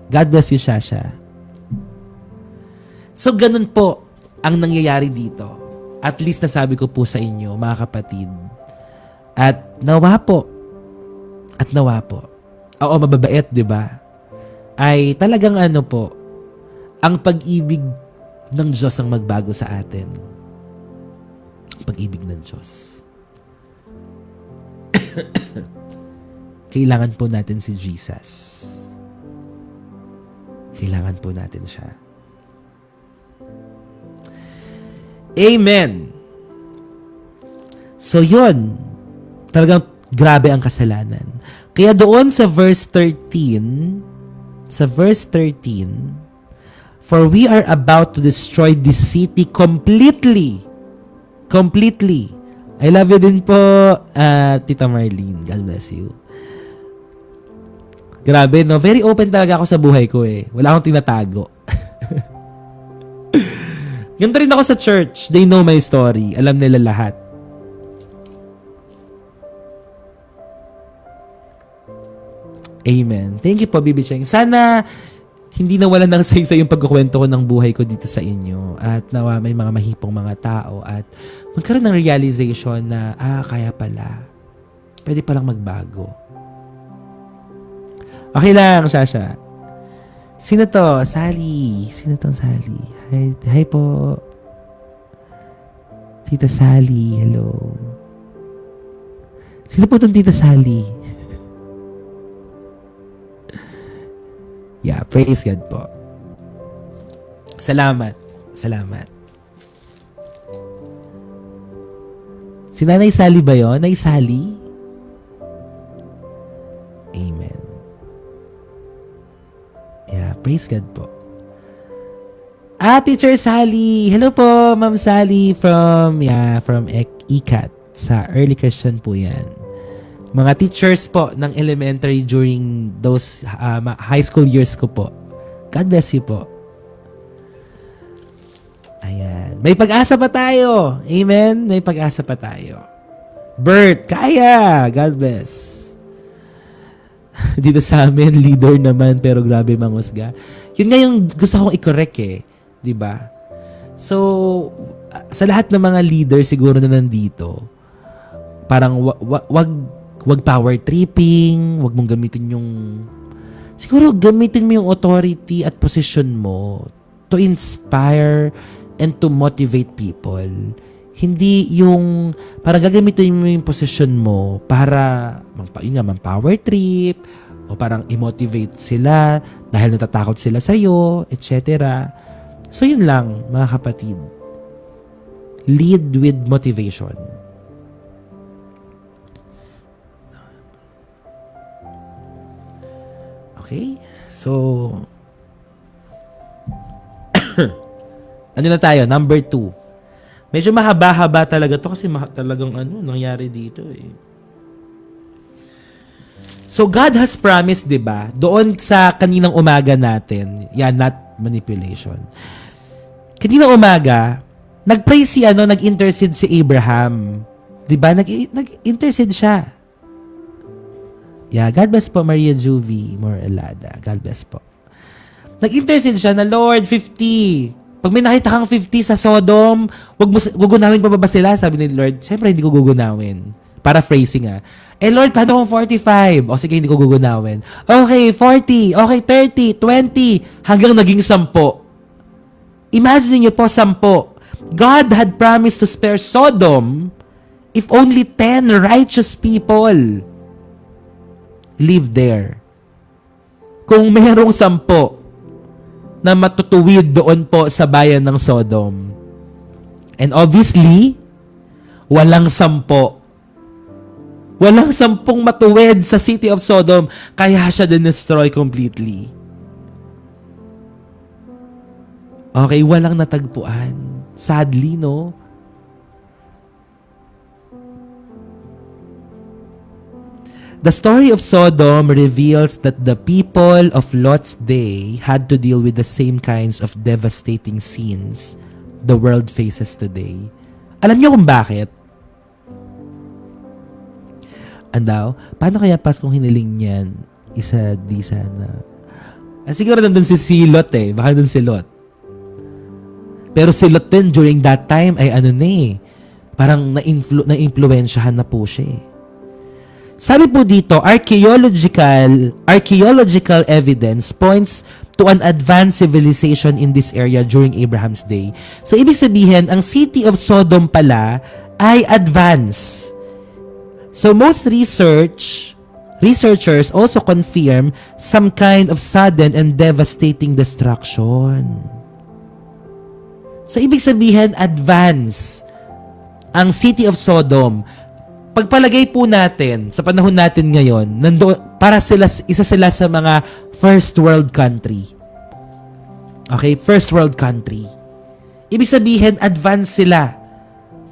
God bless you, Shasha. So, ganun po ang nangyayari dito. At least nasabi ko po sa inyo, mga kapatid. At nawa po. Oo, mababait, di ba? Ay talagang ang pag-ibig ng Diyos ang magbago sa atin. Ang pag-ibig ng Diyos. Kailangan po natin si Jesus. Kailangan po natin siya. Amen. So yun, talagang grabe ang kasalanan. Kaya doon sa verse 13, for we are about to destroy this city completely. Completely. I love you din po, Tita Marlene. God bless you. Grabe, no? Very open talaga ako sa buhay ko eh. Wala akong tinatago. Ganito rin ako sa church. They know my story. Alam nila lahat. Amen. Thank you po, Bibi Cheng. Sana hindi nawala ng saysay yung pagkukwento ko ng buhay ko dito sa inyo. At nawa may mga mahipong mga tao. At magkaroon ng realization na, kaya pala. Pwede palang magbago. Okay lang, Shasha. Sino to? Sally. Sino tong Sally? Hi po. Tita Sally. Hello. Sino po tong Tita Sally? Yeah, praise God po. Salamat. Salamat. Si Nanay Sally ba yun? Nanay Sally? Amen. Yeah, praise God po. Teacher Sally. Hello po, Ma'am Sally from ECAT. Sa Early Christian po yan. Mga teachers po ng elementary during those high school years ko po. God bless you po. Ayan. May pag-asa pa tayo. Amen? May pag-asa pa tayo. Bert, kaya. God bless. Dito sa amin, leader naman, pero grabe mangusga. Yun nga yung gusto kong i-correct eh. 'Di ba? So, sa lahat ng mga leader siguro na nandito, parang wag power tripping, wag mong gamitin yung siguro gamitin mo yung authority at position mo to inspire and to motivate people. Hindi yung para gagamitin mo yung position mo para power trip o parang i-motivate sila dahil natatakot sila sa'yo, etc. So yun lang, mga kapatid. Lead with motivation. Okay? So, ano na tayo? Number 2. Medyo mahaba-haba talaga to kasi talagang nangyari dito eh. So, God has promised, di ba? Doon sa kaninang umaga natin, not manipulation. Kaninang umaga, nag-pray nag-intercede si Abraham. Di ba? Nag-intercede siya. God bless po, Maria Juvie Morelada. God bless po. Nag-intercede siya na, Lord, 50. Pag may nakita kang 50 sa Sodom, gugunawin pa ba sila? Sabi ni Lord, siyempre hindi ko gugunawin. Paraphrasing Lord, paano kung 45? O sige, hindi ko gugunawin. Okay, 40. Okay, 30, 20. Hanggang naging 10. Imagine niyo po, 10. God had promised to spare Sodom if only 10 righteous people live there. Kung merong 10 na matutuwid doon po sa bayan ng Sodom. And obviously, walang 10. Walang 10 matuwid sa city of Sodom, kaya siya destroy completely. Okay, walang natagpuan. Sadly, no? The story of Sodom reveals that the people of Lot's day had to deal with the same kinds of devastating scenes the world faces today. Alam niyo kung bakit? Andaw, paano kaya pas kung hiniling niyan, isa di sana? Siguro nandun si Lot eh. Baka nandun si Lot. Pero si Lot din during that time ay parang na-influensyahan na po siya eh. Sabi po dito, archaeological evidence points to an advanced civilization in this area during Abraham's day. So, ibig sabihin, ang city of Sodom pala ay advanced. So, most researchers also confirm some kind of sudden and devastating destruction. So, ibig sabihin, advanced ang city of Sodom. Pagpalagay po natin, sa panahon natin ngayon, isa sila sa mga first world country. Okay? First world country. Ibig sabihin, advanced sila.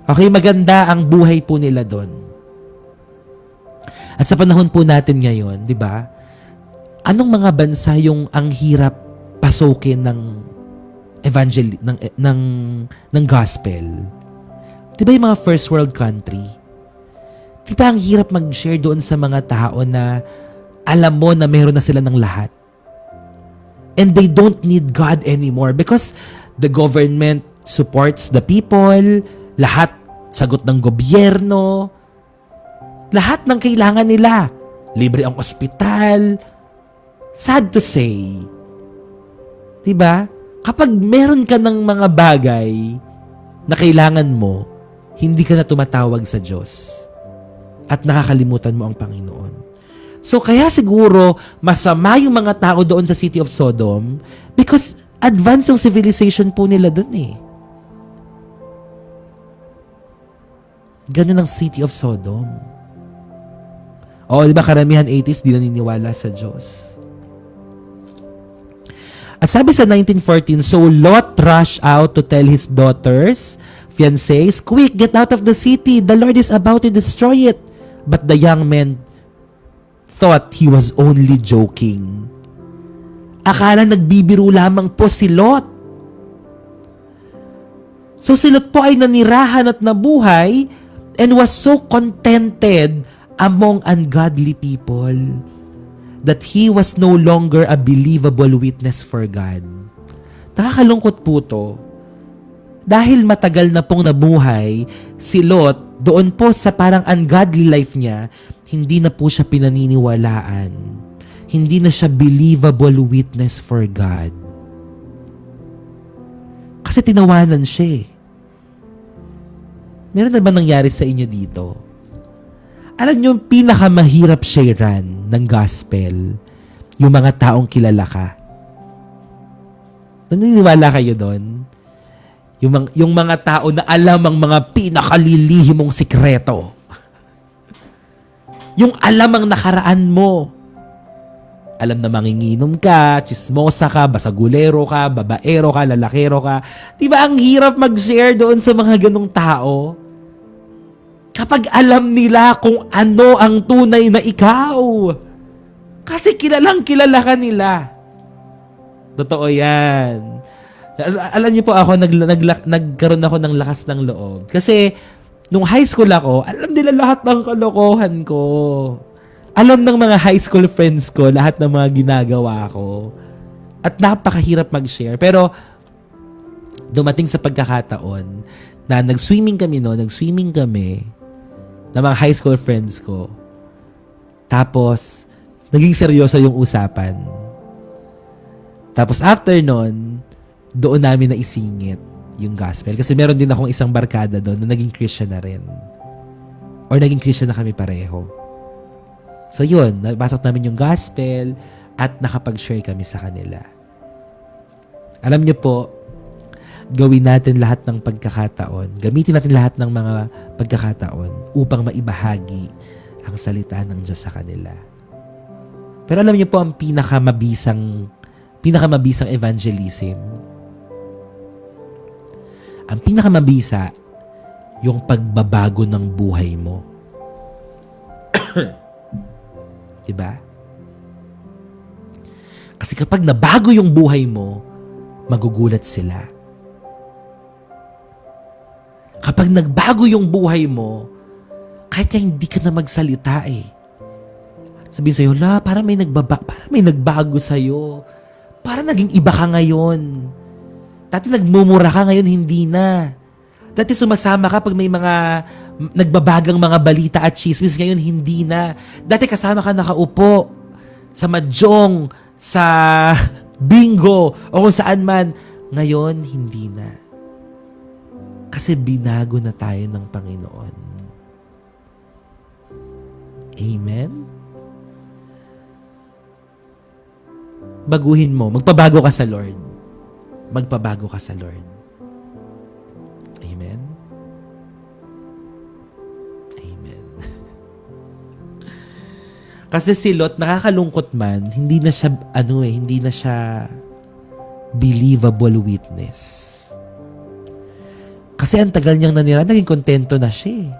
Okay? Maganda ang buhay po nila doon. At sa panahon po natin ngayon, di ba? Anong mga bansa yung ang hirap pasukin ng ng gospel? Di ba yung mga first world country? Di ba ang hirap mag-share doon sa mga tao na alam mo na meron na sila ng lahat? And they don't need God anymore because the government supports the people, lahat sagot ng gobyerno, lahat ng kailangan nila. Libre ang ospital. Sad to say. Diba? Kapag meron ka ng mga bagay na kailangan mo, hindi ka na tumatawag sa Diyos. At nakakalimutan mo ang Panginoon. So kaya siguro, masama yung mga tao doon sa city of Sodom because advanced yung civilization po nila doon eh. Ganun ang city of Sodom. Di ba karamihan 80s di naniniwala sa Diyos. At sabi sa 1914, so Lot rushed out to tell his daughters, fiancés, quick, get out of the city. The Lord is about to destroy it. But the young men thought he was only joking. Akala nagbibiro lamang po si Lot. So si Lot po ay nanirahan at nabuhay and was so contented among ungodly people. that he was no longer a believable witness for God. Nakakalungkot po to. Dahil matagal na pong nabuhay, si Lot, doon po sa parang ungodly life niya, hindi na po siya pinaniniwalaan. Hindi na siya believable witness for God. Kasi tinawanan siya. Meron na ba nangyari sa inyo dito? Alam niyo, yung pinakamahirap sharean ng gospel, yung mga taong kilala ka. Naniniwala kayo doon? Yung mga tao na alam ang mga pinakalilihimong sikreto. Yung alam ang nakaraan mo. Alam na manginginom ka, chismosa ka, basagulero ka, babaero ka, lalakero ka. Diba ang hirap mag-share doon sa mga ganong tao? Kapag alam nila kung ano ang tunay na ikaw. Kasi kilalang kilala ka nila. Totoo yan. Alam niyo po ako, nagkaroon ako ng lakas ng loob. Kasi, nung high school ako, alam nila lahat ng kalokohan ko. Alam ng mga high school friends ko, lahat ng mga ginagawa ko. At napakahirap mag-share. Pero, dumating sa pagkakataon, na nag-swimming kami ng mga high school friends ko. Tapos, naging seryoso yung usapan. Tapos, after nun, doon namin na isingit yung gospel. Kasi meron din akong isang barkada doon na naging Christian na rin. Or naging Christian na kami pareho. So yun, nabasok namin yung gospel at nakapag-share kami sa kanila. Alam niyo po, gawin natin lahat ng pagkakataon, gamitin natin lahat ng mga pagkakataon upang maibahagi ang salita ng Diyos sa kanila. Pero alam niyo po, ang pinakamabisang evangelism, ang pinakamabisa, yung pagbabago ng buhay mo. Diba? Kasi kapag nabago yung buhay mo, magugulat sila. Kapag nagbago yung buhay mo, kahit na hindi ka na magsalita sabihin sa'yo, parang may nagbago sa'yo. Parang naging iba ka ngayon. Dati nagmumura ka, ngayon hindi na. Dati sumasama ka pag may mga nagbabagang mga balita at chismis, ngayon hindi na. Dati kasama ka nakaupo sa mahjong, sa bingo, o kung saan man. Ngayon, hindi na. Kasi binago na tayo ng Panginoon. Amen? Baguhin mo. Magpabago ka sa Lord. Magpabago ka sa Lord. Amen? Amen. Kasi si Lot, nakakalungkot man, hindi na siya believable witness. Kasi ang tagal niyang nanira, naging kontento na siya.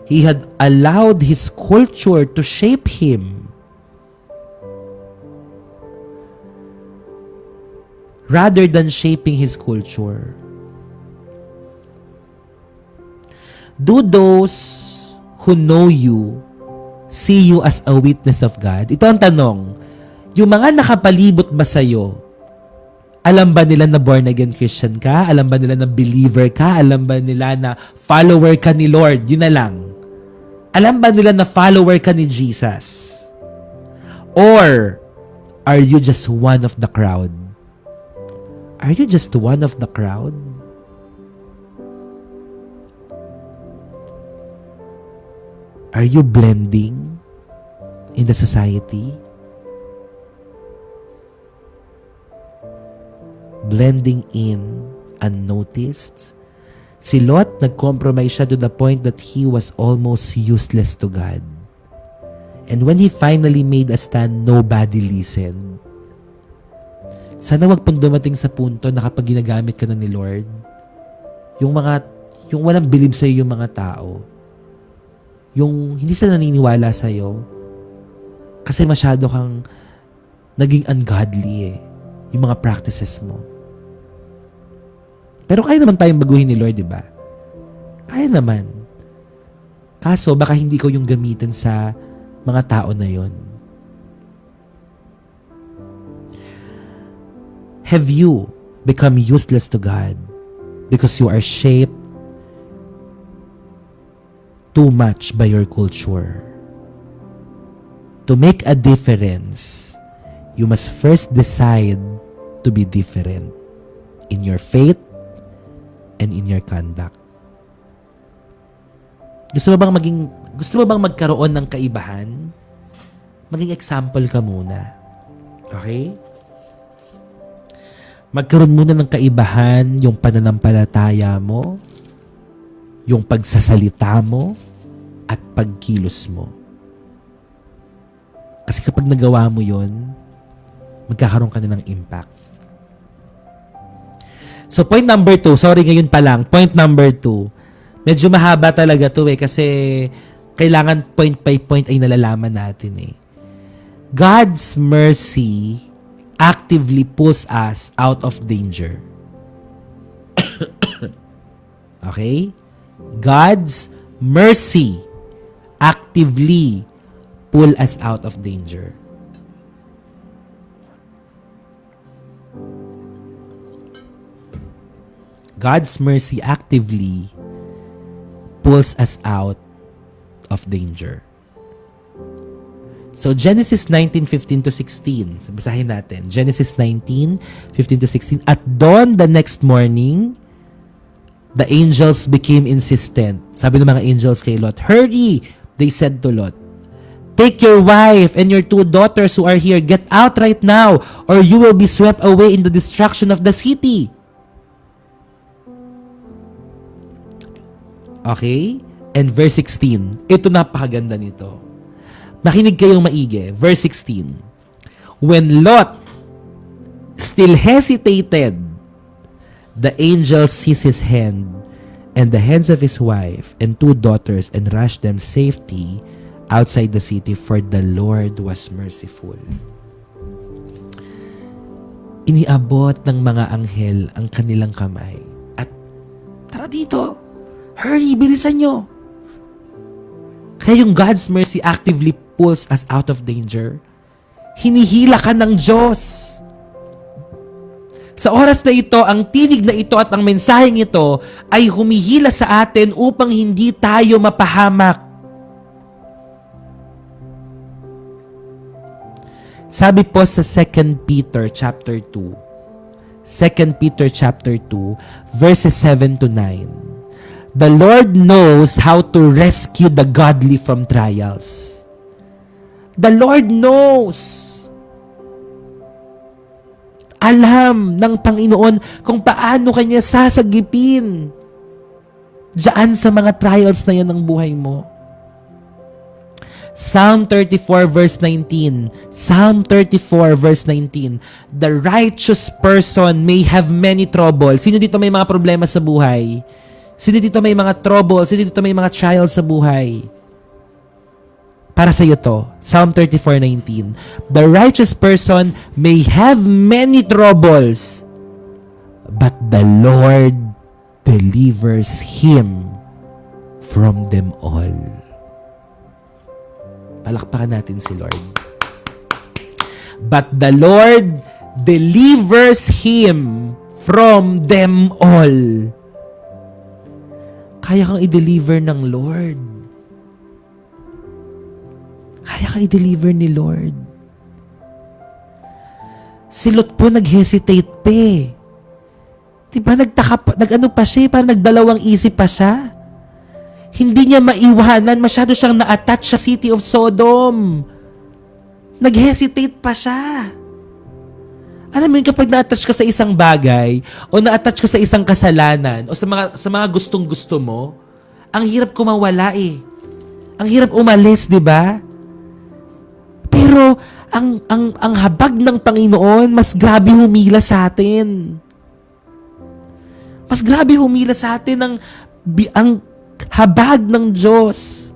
He had allowed his culture to shape him. Rather than shaping his culture. Do those who know you see you as a witness of God? Ito ang tanong. Yung mga nakapalibot ba sa'yo, alam ba nila na born again Christian ka? Alam ba nila na believer ka? Alam ba nila na follower ka ni Lord? Yun na lang. Alam ba nila na follower ka ni Jesus? Or are you just one of the crowd? Are you just one of the crowd? Are you blending in the society? Blending in unnoticed? Si Lot, nag-compromise siya to the point that he was almost useless to God. And when he finally made a stand, nobody listened. Sana wag pong dumating sa punto na kapag ginagamit ka na ni Lord, yung walang believe sa'yo yung mga tao, yung hindi sila naniniwala sa'yo, kasi masyado kang naging ungodly yung mga practices mo. Pero kaya naman tayong baguhin ni Lord, di ba? Kaya naman. Kaso, baka hindi ko yung gamitin sa mga tao na yon. have you become useless to God because you are shaped too much by your culture? To make a difference, you must first decide to be different in your faith and in your conduct. Gusto mo bang magkaroon ng kaibahan? Maging example ka muna. Okay? Magkaroon muna ng kaibahan yung pananampalataya mo, yung pagsasalita mo, at pagkilos mo. Kasi kapag nagawa mo yon, magkakaroon ka na ng impact. So point number 2, sorry ngayon pa lang, point number 2, medyo mahaba talaga to kasi kailangan point by point ay nalalaman natin God's mercy actively pulls us out of danger. Okay? God's mercy actively pull us out of danger. God's mercy actively pulls us out of danger. So Genesis 19:15 to 16. Basahin natin. Genesis 19:15 to 16. At dawn the next morning, the angels became insistent. Sabi ng mga angels kay Lot, "Hurry," they said to Lot. "Take your wife and your 2 daughters who are here. Get out right now, or you will be swept away in the destruction of the city." Okay? And verse 16. Ito napakaganda nito. Makinig kayong maigi. Verse 16. When Lot still hesitated, the angel seized his hand and the hands of his wife and 2 daughters and rushed them safety outside the city, for the Lord was merciful. Iniabot ng mga anghel ang kanilang kamay at, "Tara dito! Hurry! Bilisan nyo!" Kaya yung God's mercy actively pulls us out of danger. Hinihila ka ng Diyos. Sa oras na ito, ang tinig na ito at ang mensaheng ito ay humihila sa atin upang hindi tayo mapahamak. Sabi po sa 2 Peter chapter 2, 2 Peter chapter 2, verses 7 to 9. The Lord knows how to rescue the godly from trials. The Lord knows. Alam ng Panginoon kung paano kanya sasagipin diyan sa mga trials na yan ng buhay mo. Psalm 34 verse 19. Psalm 34 verse 19. The righteous person may have many troubles. Sino dito may mga problema sa buhay? Sino dito may mga troubles? Sino dito may mga trials sa buhay? Para sa iyo to. Psalm 34:19. The righteous person may have many troubles, but the Lord delivers him from them all. Palakpakan natin si Lord. But the Lord delivers him from them all. Kaya kang i-deliver ng Lord. Kaya kang i-deliver ni Lord. Si Lot po nag-hesitate pa eh. Diba nag-ano pa siya, parang nagdalawang isip pa siya. Hindi niya maiwanan, masyado siyang na-attach sa city of Sodom. Nag-hesitate pa siya. Alam mo yun, kapag na-attach ka sa isang bagay, o na-attach ka sa isang kasalanan, o sa mga gustong-gusto mo, ang hirap kumawala eh. Ang hirap umalis, di ba? Pero, ang habag ng Panginoon, mas grabe humila sa atin. Mas grabe humila sa atin ang habag ng Diyos.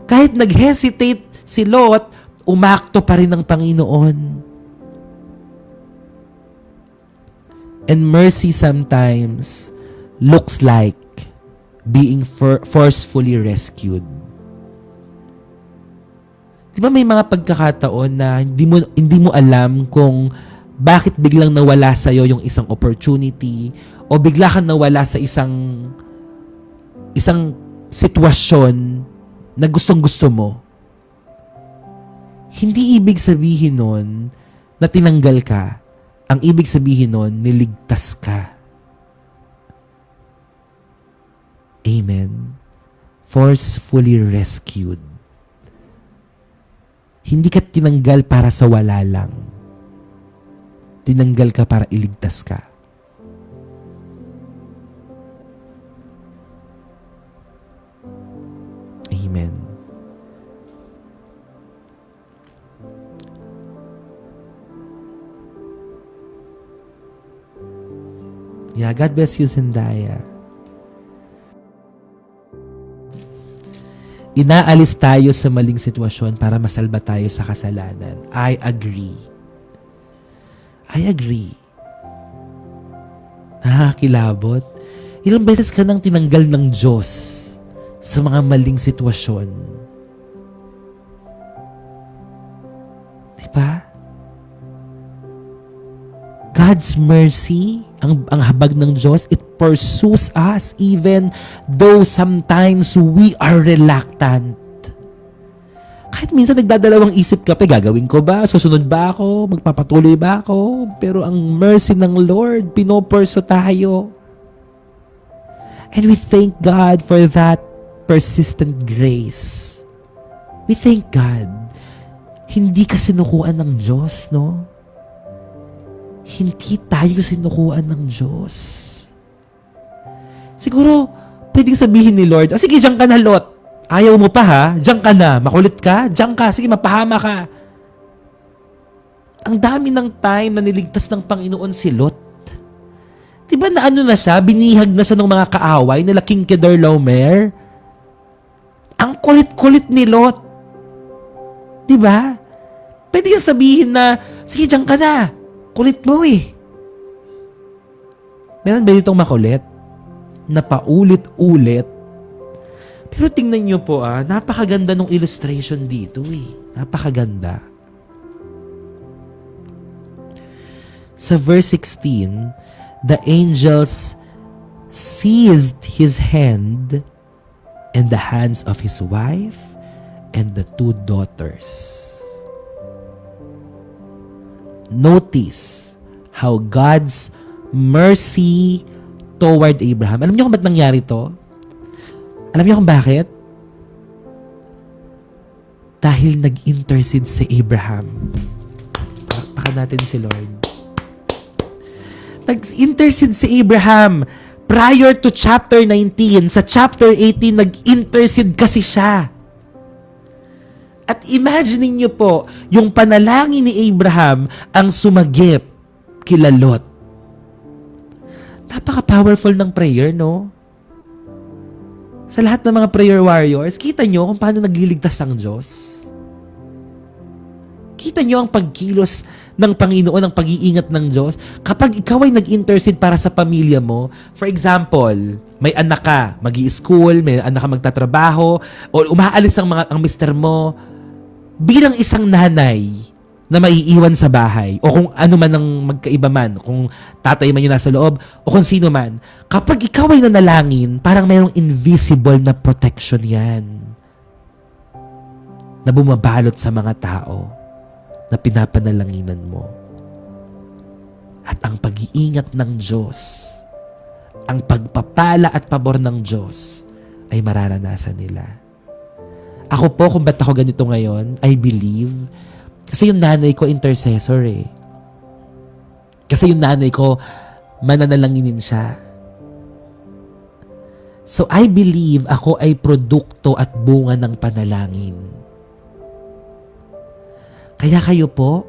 Kahit nag-hesitate si Lot, umakto pa rin ng Panginoon. And mercy sometimes looks like being forcefully rescued. Di ba may mga pagkakataon na hindi mo alam kung Bakit biglang nawala sa'yo yung isang opportunity o bigla kang nawala sa isang sitwasyon na gustong-gusto mo? Hindi ibig sabihin nun na tinanggal ka. Ang ibig sabihin nun, niligtas ka. Amen. Forcefully rescued. Hindi ka tinanggal para sa wala lang. Tinanggal ka para iligtas ka. Amen. Yeah, God bless you, Zendaya. Inaalis tayo sa maling sitwasyon para masalba tayo sa kasalanan. I agree. Nakakilabot. Ilang beses ka nang tinanggal ng Diyos sa mga maling sitwasyon. Diba? God's mercy, ang habag ng Diyos, it pursues us even though sometimes we are reluctant. Kahit minsan nagdadalawang isip ka, gagawin ko ba? Susunod ba ako? Magpapatuloy ba ako? Pero ang mercy ng Lord, pinopurso tayo. And we thank God for that persistent grace. We thank God. Hindi ka sinukuan ng Diyos, no? Hindi tayo sinukuan ng Diyos. Siguro, pwedeng sabihin ni Lord, sige, diyan ka na, Lot. Ayaw mo pa, ha? Diyan ka na. Makulit ka? Diyan ka. Sige, mapahama ka. Ang dami ng time na niligtas ng Panginoon si Lot. Diba na ano na siya? Binihag na siya ng mga kaaway nila King Kedorlaomer. Ang kulit-kulit ni Lot. Diba? Pwede yung sabihin na, sige, diyan ka na. Kulit mo eh. Meron ba ditong makulit? Na paulit-ulit? Pero tingnan nyo po napakaganda ng illustration dito eh. Napakaganda. Sa verse 16, the angels seized his hand and the hands of his wife and the 2 daughters. Notice how God's mercy toward Abraham. Alam niyo kung ba't nangyari to? Alam niyo kung bakit? Dahil nag-intercede si Abraham. Pakpakan natin si Lord. Nag-intercede si Abraham prior to chapter 19. Sa chapter 18, nag-intercede kasi siya. At imagine niyo po, yung panalangin ni Abraham ang sumagip kila Lot. Napaka-powerful ng prayer, no? Sa lahat ng mga prayer warriors, kita nyo kung paano nagliligtas ang Diyos. Kita nyo ang pagkilos ng Panginoon, ang pag-iingat ng Diyos. Kapag ikaw ay nag-intercede para sa pamilya mo, for example, may anak ka, mag-i-school, may anak ka magtatrabaho, o umaalis ang mister mo, bilang isang nanay na maiiwan sa bahay, o kung ano man ang magkaiba man, kung tatay man yung nasa loob, o kung sino man, kapag ikaw ay nanalangin, parang mayroong invisible na protection yan na bumabalot sa mga tao na pinapanalanginan mo. At ang pag-iingat ng Diyos, ang pagpapala at pabor ng Diyos ay mararanasan nila. Ako po, kung ba't ako ganito ngayon, I believe, kasi yung nanay ko intercessor eh. Kasi yung nanay ko mananalanginin siya. So I believe ako ay produkto at bunga ng panalangin. Kaya kayo po,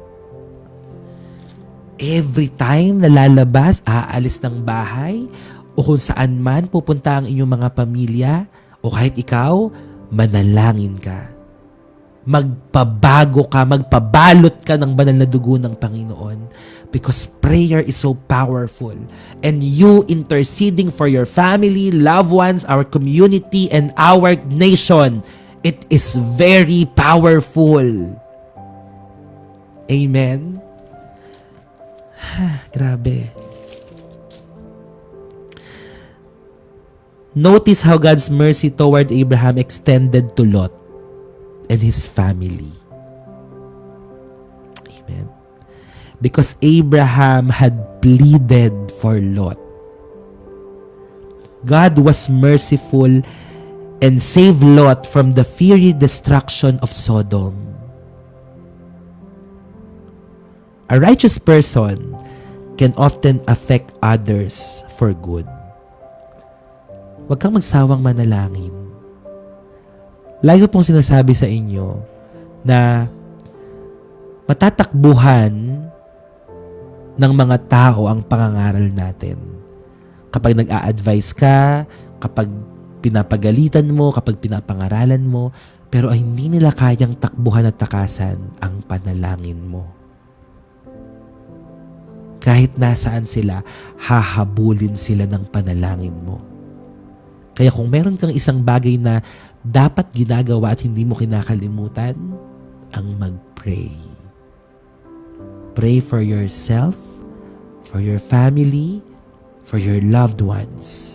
every time na lalabas, aalis ng bahay, o kung saan man pupunta ang inyong mga pamilya, o kahit ikaw, manalangin ka. Magpabago ka, magpabalot ka ng banal na dugo ng Panginoon, because prayer is so powerful. And you interceding for your family, loved ones, our community, and our nation, it is very powerful. Amen? Grabe. Notice how God's mercy toward Abraham extended to Lot and his family. Amen. Because Abraham had pleaded for Lot. God was merciful and saved Lot from the fiery destruction of Sodom. A righteous person can often affect others for good. Huwag kang magsawang manalangin. Lagi ko pong sinasabi sa inyo na matatakbuhan ng mga tao ang pangangaral natin. Kapag nag-a-advise ka, kapag pinapagalitan mo, kapag pinapangaralan mo, pero ay hindi nila kayang takbuhan at takasan ang panalangin mo. Kahit nasaan sila, hahabulin sila ng panalangin mo. Kaya kung meron kang isang bagay na dapat ginagawa at hindi mo kinakalimutan, ang mag-pray. Pray for yourself, for your family, for your loved ones.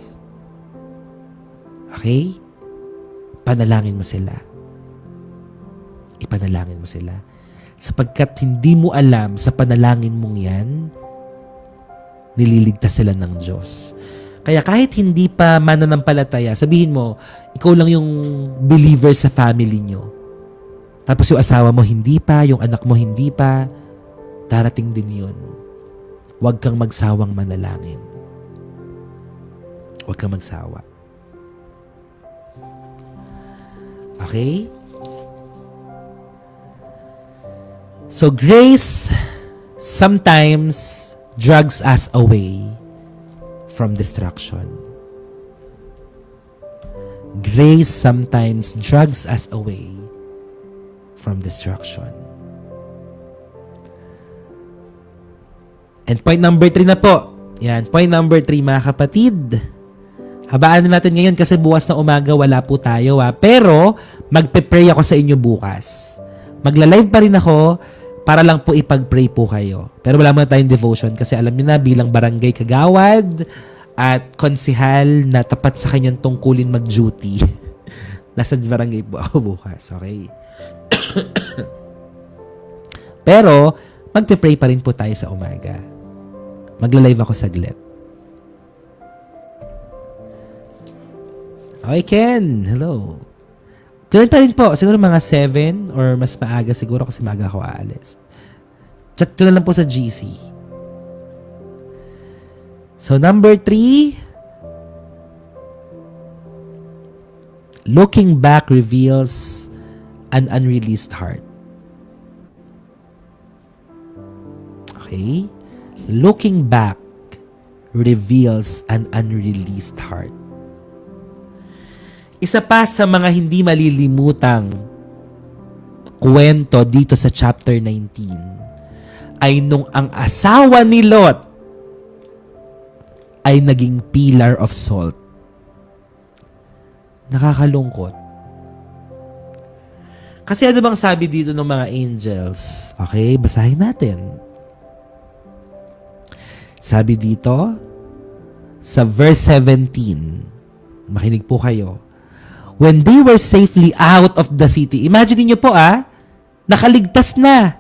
Okay? Panalangin mo sila. Ipanalangin mo sila. Sapagkat hindi mo alam sa panalangin mong yan, nililigtas sila ng Diyos. Kaya kahit hindi pa mananampalataya, sabihin mo, ikaw lang yung believer sa family nyo. Tapos yung asawa mo hindi pa, yung anak mo hindi pa, darating din yun. Huwag kang magsawang manalangin. Huwag kang magsawa. Okay? So grace sometimes drags us away from destruction. Grace sometimes drags us away from destruction. And point number 3 na po. Yan, point number 3 mga kapatid. Habaan na natin ngayon kasi bukas na umaga wala po tayo Pero magpe-pray ako sa inyo bukas. Magla-live pa rin ako para lang po ipag-pray po kayo. Pero wala muna tayong devotion kasi alam niyo na bilang barangay kagawad at konsihal na tapat sa kanyang tungkulin mag-duty. Nasa barangay po ako bukas. Okay? Pero magpe-pray pa rin po tayo sa umaga. Magla-live ako saglit. Okay, Ken. Hello. Ganun pa rin po. Siguro mga 7 or mas maaga siguro kasi maaga ako aalis. Chat ko na lang po sa GC. So, number 3. Looking back reveals an unreleased heart. Okay? Looking back reveals an unreleased heart. Isa pa sa mga hindi malilimutang kwento dito sa chapter 19 ay nung ang asawa ni Lot ay naging pillar of salt. Nakakalungkot. Kasi ano bang sabi dito ng mga angels? Okay, basahin natin. Sabi dito sa verse 17. Makinig po kayo. When they were safely out of the city. Imagine niyo po nakaligtas na.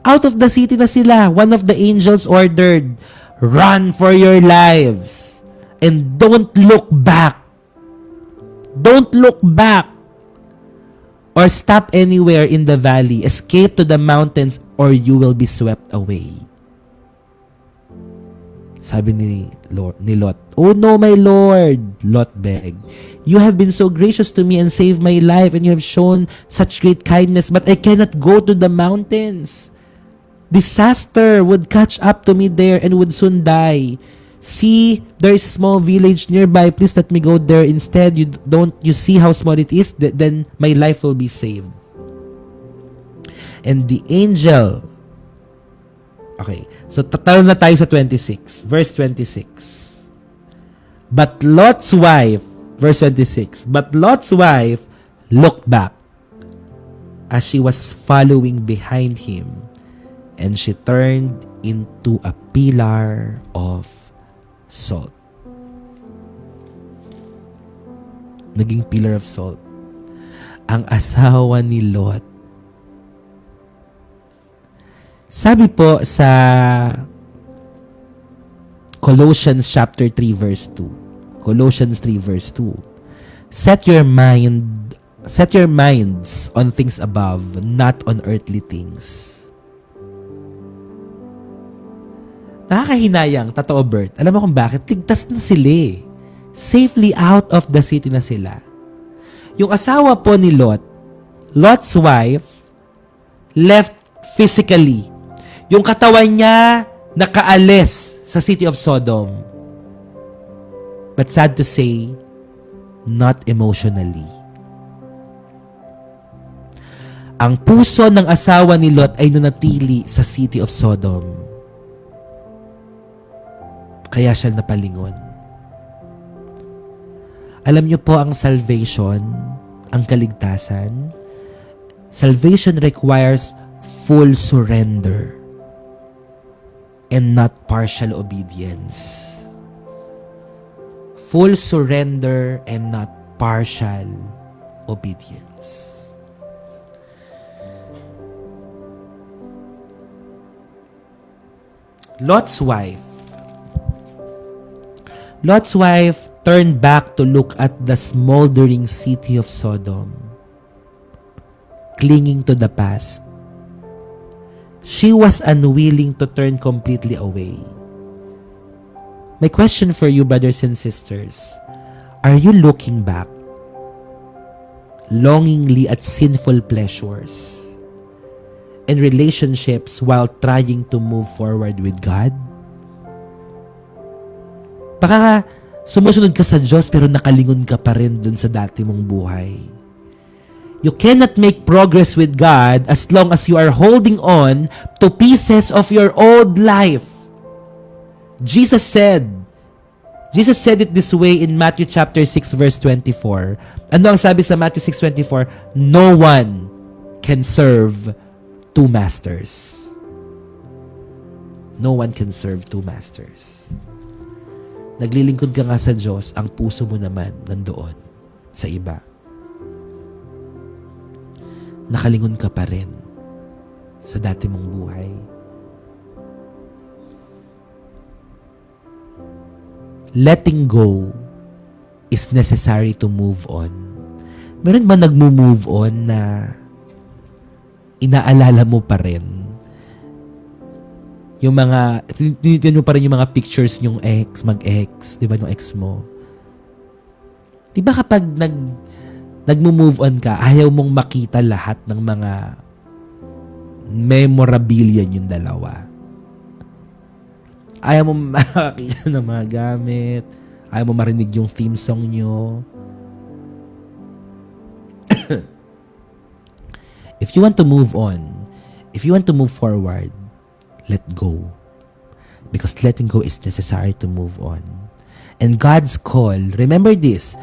Out of the city na sila. One of the angels ordered, run for your lives and don't look back. Don't look back or stop anywhere in the valley. Escape to the mountains or you will be swept away. Sabi ni Lot, "Oh no, my Lord," Lot begged. "You have been so gracious to me and saved my life, and you have shown such great kindness, but I cannot go to the mountains. Disaster would catch up to me there and would soon die. See, there is a small village nearby. Please let me go there instead. You see how small it is? Then my life will be saved." And the angel... Okay, so tatalo na tayo sa 26. Verse 26. But Lot's wife, verse 26, but Lot's wife looked back as she was following behind him, and she turned into a pillar of salt. Naging pillar of salt. Ang asawa ni Lot. Sabi po sa Colossians chapter 3 verse 2. Colossians 3 verse 2. Set your minds on things above, not on earthly things. Nakakahinayang, totoo Bert. Alam mo kung bakit? Ligtas na sila eh. Safely out of the city na sila. Yung asawa po ni Lot, Lot's wife, left physically. Yung katawan niya nakaalis sa city of Sodom. But sad to say, not emotionally. Ang puso ng asawa ni Lot ay nanatili sa city of Sodom. Kaya siya napalingon. Alam niyo po ang salvation, ang kaligtasan. Salvation requires full surrender and not partial obedience. Full surrender and not partial obedience. Lot's wife turned back to look at the smoldering city of Sodom, clinging to the past. She was unwilling to turn completely away. My question for you, brothers and sisters, are you looking back longingly at sinful pleasures and relationships while trying to move forward with God? Baka sumusunod ka sa Diyos pero nakalingon ka pa rin dun sa dati mong buhay. You cannot make progress with God as long as you are holding on to pieces of your old life. Jesus said it this way in Matthew chapter 6 verse 24. Ano ang sabi sa Matthew 6:24? No one can serve two masters. No one can serve two masters. Naglilingkod ka nga sa Diyos, ang puso mo naman nandoon sa iba. Nakalingon ka pa rin sa dati mong buhay. Letting go is necessary to move on. Meron ba nagmo-move on na inaalala mo pa rin? Yung mga, tinitin mo pa rin yung mga pictures yung mag-ex, di ba, yung ex mo? Di ba kapag nagmo-move on ka, ayaw mong makita lahat ng mga memorabilia yung dalawa. Ayaw mong makakita ng mga gamit, ayaw mong marinig yung theme song nyo. If you want to move on, if you want to move forward, let go. Because letting go is necessary to move on. And God's call, remember this,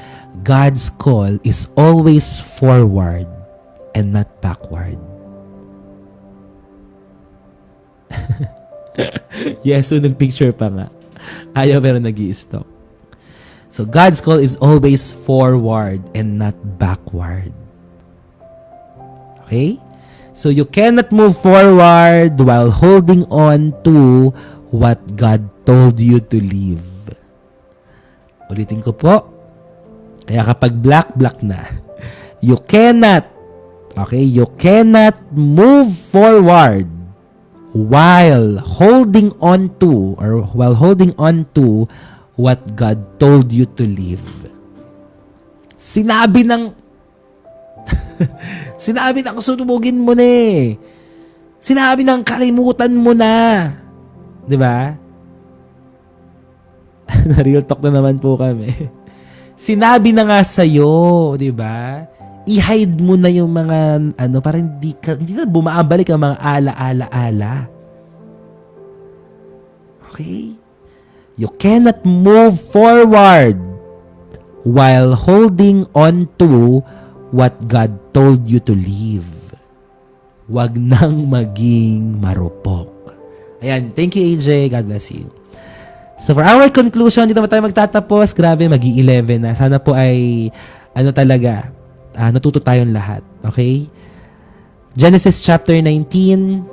God's call is always forward and not backward. Yes, so nag-picture pa nga. Ayaw pero nag-i-stop. So God's call is always forward and not backward. Okay? So you cannot move forward while holding on to what God told you to leave. Ulitin ko po. Kaya kapag black na, you cannot move forward while holding on to what God told you to leave. Sinabi ng sunubugin mo na eh. Sinabi ng kalimutan mo na. Di ba? Na-real talk na naman po kami. Sinabi na nga sa'yo, di ba? I-hide mo na yung mga, para hindi na bumaabalik ang mga ala-ala-ala. Okay? You cannot move forward while holding on to what God told you to leave. Wag nang maging marupok Ayan, thank you AJ. God bless you. So for our conclusion, dito na tayo magtatapos. Grabe, magi-11 na. Sana po ay, talaga, natuto tayong lahat. Okay? Genesis chapter 19.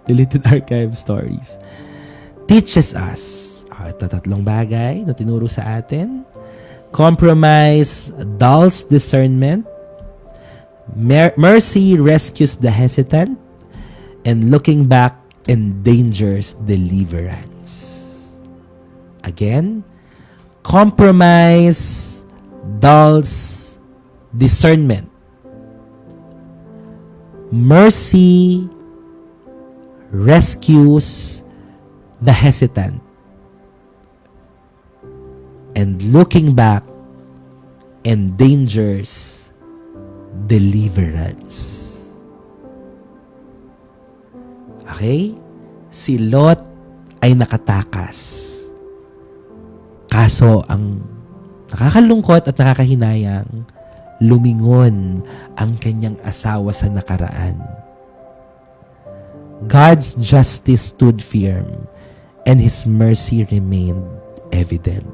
Deleted archive stories. Teaches us. Ito tatlong bagay na tinuro sa atin. Compromise dulls discernment. Mercy rescues the hesitant. And looking back endangers deliverance. Again, compromise dulls discernment. Mercy rescues the hesitant. And looking back endangers deliverance. Okay? Si Lot ay nakatakas. Kaso ang nakakalungkot at nakakahinayang, lumingon ang kanyang asawa sa nakaraan. God's justice stood firm and His mercy remained evident.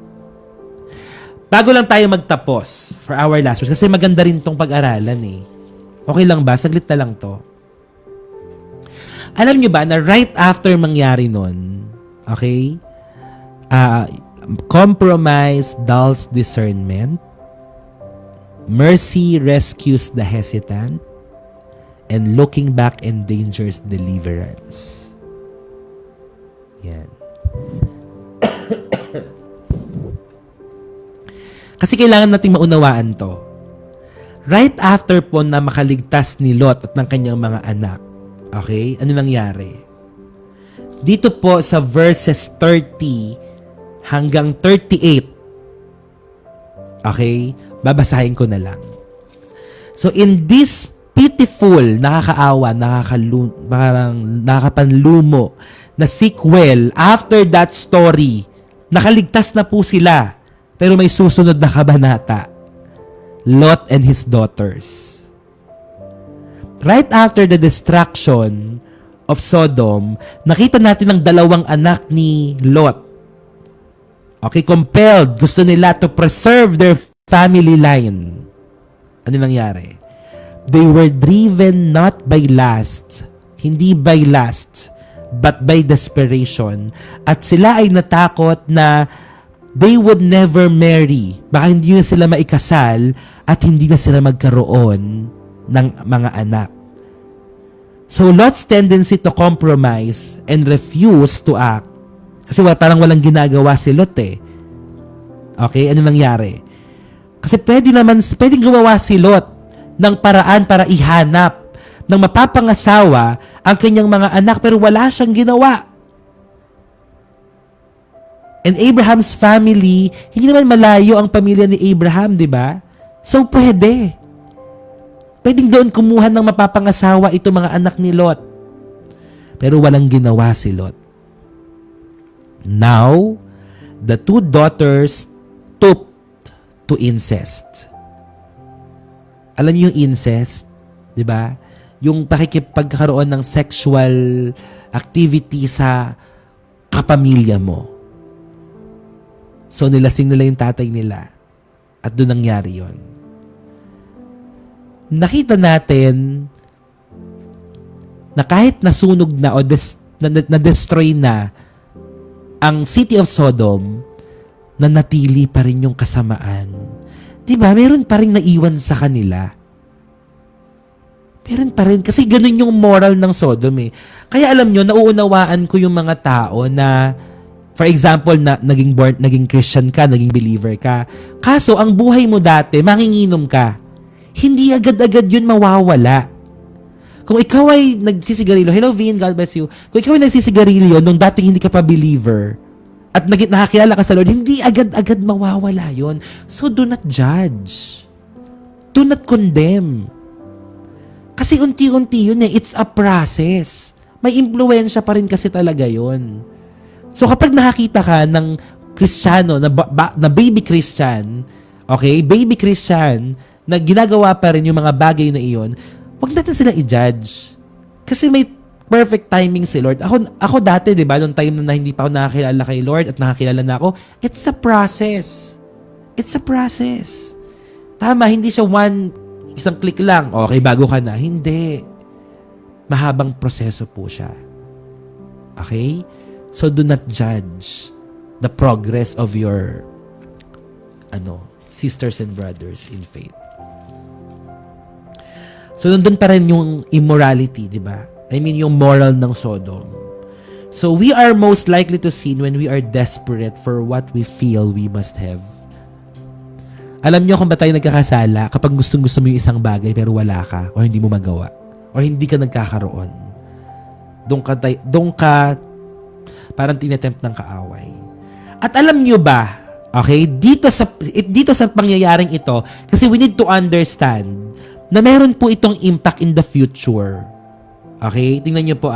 Bago lang tayo magtapos for our last verse, kasi maganda rin tong pag-aralan eh. Okay lang ba? Saglit na lang to. Alam nyo ba na right after mangyari nun, okay, compromise dulls discernment, mercy rescues the hesitant, and looking back endangers deliverance. Yan. Kasi kailangan nating maunawaan to. Right after po na makaligtas ni Lot at ng kanyang mga anak, okay? Ano nangyari? Dito po sa verses 30 hanggang 38. Okay? Babasahin ko na lang. So in this pitiful, nakakaawa, parang nakakapanlumo na sequel, after that story, nakaligtas na po sila. Pero may susunod na kabanata. Lot and his daughters. Right after the destruction of Sodom, nakita natin ang dalawang anak ni Lot. Okay, compelled. Gusto nila to preserve their family line. Ano nangyari? They were driven not by lust, hindi by lust, but by desperation. At sila ay natakot na they would never marry. Baka hindi na sila maikasal at hindi na sila magkaroon ng mga anak. So Lot's tendency to compromise and refuse to act, kasi parang walang ginagawa si Lot eh. Okay, ano nangyari? Kasi pwedeng gumawa si Lot ng paraan para ihanap ng mapapangasawa ang kanyang mga anak, pero wala siyang ginawa. And Abraham's family, hindi naman malayo ang pamilya ni Abraham, di ba? So pwedeng doon kumuha ng mapapangasawa itong mga anak ni Lot. Pero walang ginawa si Lot. Now, the two daughters stooped to incest. Alam niyo yung incest? Di ba? Yung pakikipagkaroon ng sexual activity sa kapamilya mo. So, nilasing nila yung tatay nila. At doon nangyari yon. Nakita natin na kahit nasunog na o na-destroy na ang city of Sodom, nanatili pa rin yung kasamaan. Diba? Meron pa rin naiwan sa kanila. Meron pa rin. Kasi ganun yung moral ng Sodom eh. Kaya alam nyo, nauunawaan ko yung mga tao na, for example, na naging Christian ka, naging believer ka. Kaso, ang buhay mo dati, manginginom ka. Hindi agad-agad yun mawawala. Kung ikaw ay nagsisigarilyo, hello Vin, God bless you. Kung ikaw ay nagsisigarilyo nung dating hindi ka pa believer at nakakilala ka sa Lord, hindi agad-agad mawawala yun. So do not judge. Do not condemn. Kasi unti-unti yun eh. It's a process. May impluensya pa rin kasi talaga yun. So kapag nakakita ka ng Kristiyano, na baby Christian, okay, baby Christian, na ginagawa pa rin yung mga bagay na iyon, wag natin silang i-judge. Kasi may perfect timing si Lord. Ako dati, di ba, nung time na hindi pa ako nakakilala kay Lord at nakakilala na ako, it's a process. It's a process. Tama, hindi siya isang click lang, okay, bago ka na. Hindi. Mahabang proseso po siya. Okay? So, do not judge the progress of your sisters and brothers in faith. So, nandun pa rin yung immorality, di ba? I mean, yung moral ng Sodom. So, we are most likely to sin when we are desperate for what we feel we must have. Alam niyo kung ba tayo nagkakasala kapag gustong-gusto mo yung isang bagay pero wala ka o hindi mo magawa o hindi ka nagkakaroon. Doon ka parang tinetempt ng kaaway. At alam niyo ba, okay, dito sa pangyayaring ito, kasi we need to understand na meron po itong impact in the future. Okay? Tingnan niyo po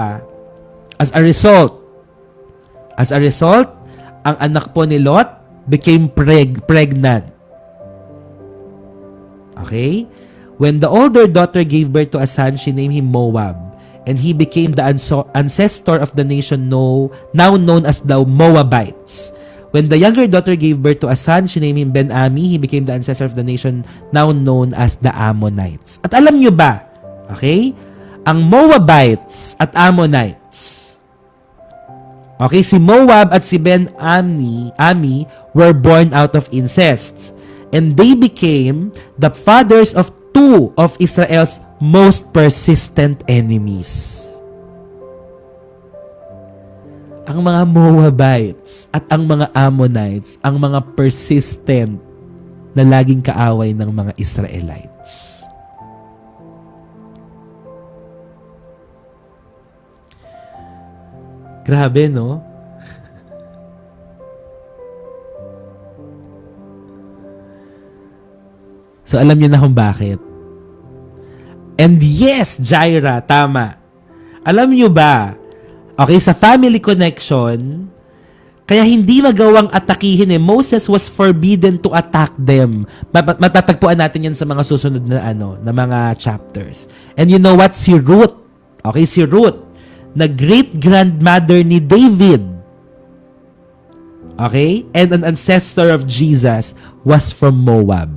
As a result, ang anak po ni Lot became pregnant. Okay? When the older daughter gave birth to a son, she named him Moab. And he became the ancestor of the nation now known as the Moabites. When the younger daughter gave birth to a son, she named him Ben-Ami. He became the ancestor of the nation now known as the Ammonites. At alam nyo ba, okay, ang Moabites at Ammonites, okay, si Moab at si Ben-Ami were born out of incest. And they became the fathers of two of Israel's most persistent enemies. Ang mga Moabites at ang mga Ammonites, ang mga persistent na laging kaaway ng mga Israelites. Grabe, no? So, alam niyo na kung bakit. And yes, Jaira, tama. Alam niyo ba, okay, sa family connection, kaya hindi magawang atakihin Moses was forbidden to attack them. Matatagpuan natin yan sa mga susunod na na mga chapters. And you know what? Si Ruth, okay, si Ruth, na great-grandmother ni David, okay, and an ancestor of Jesus, was from Moab.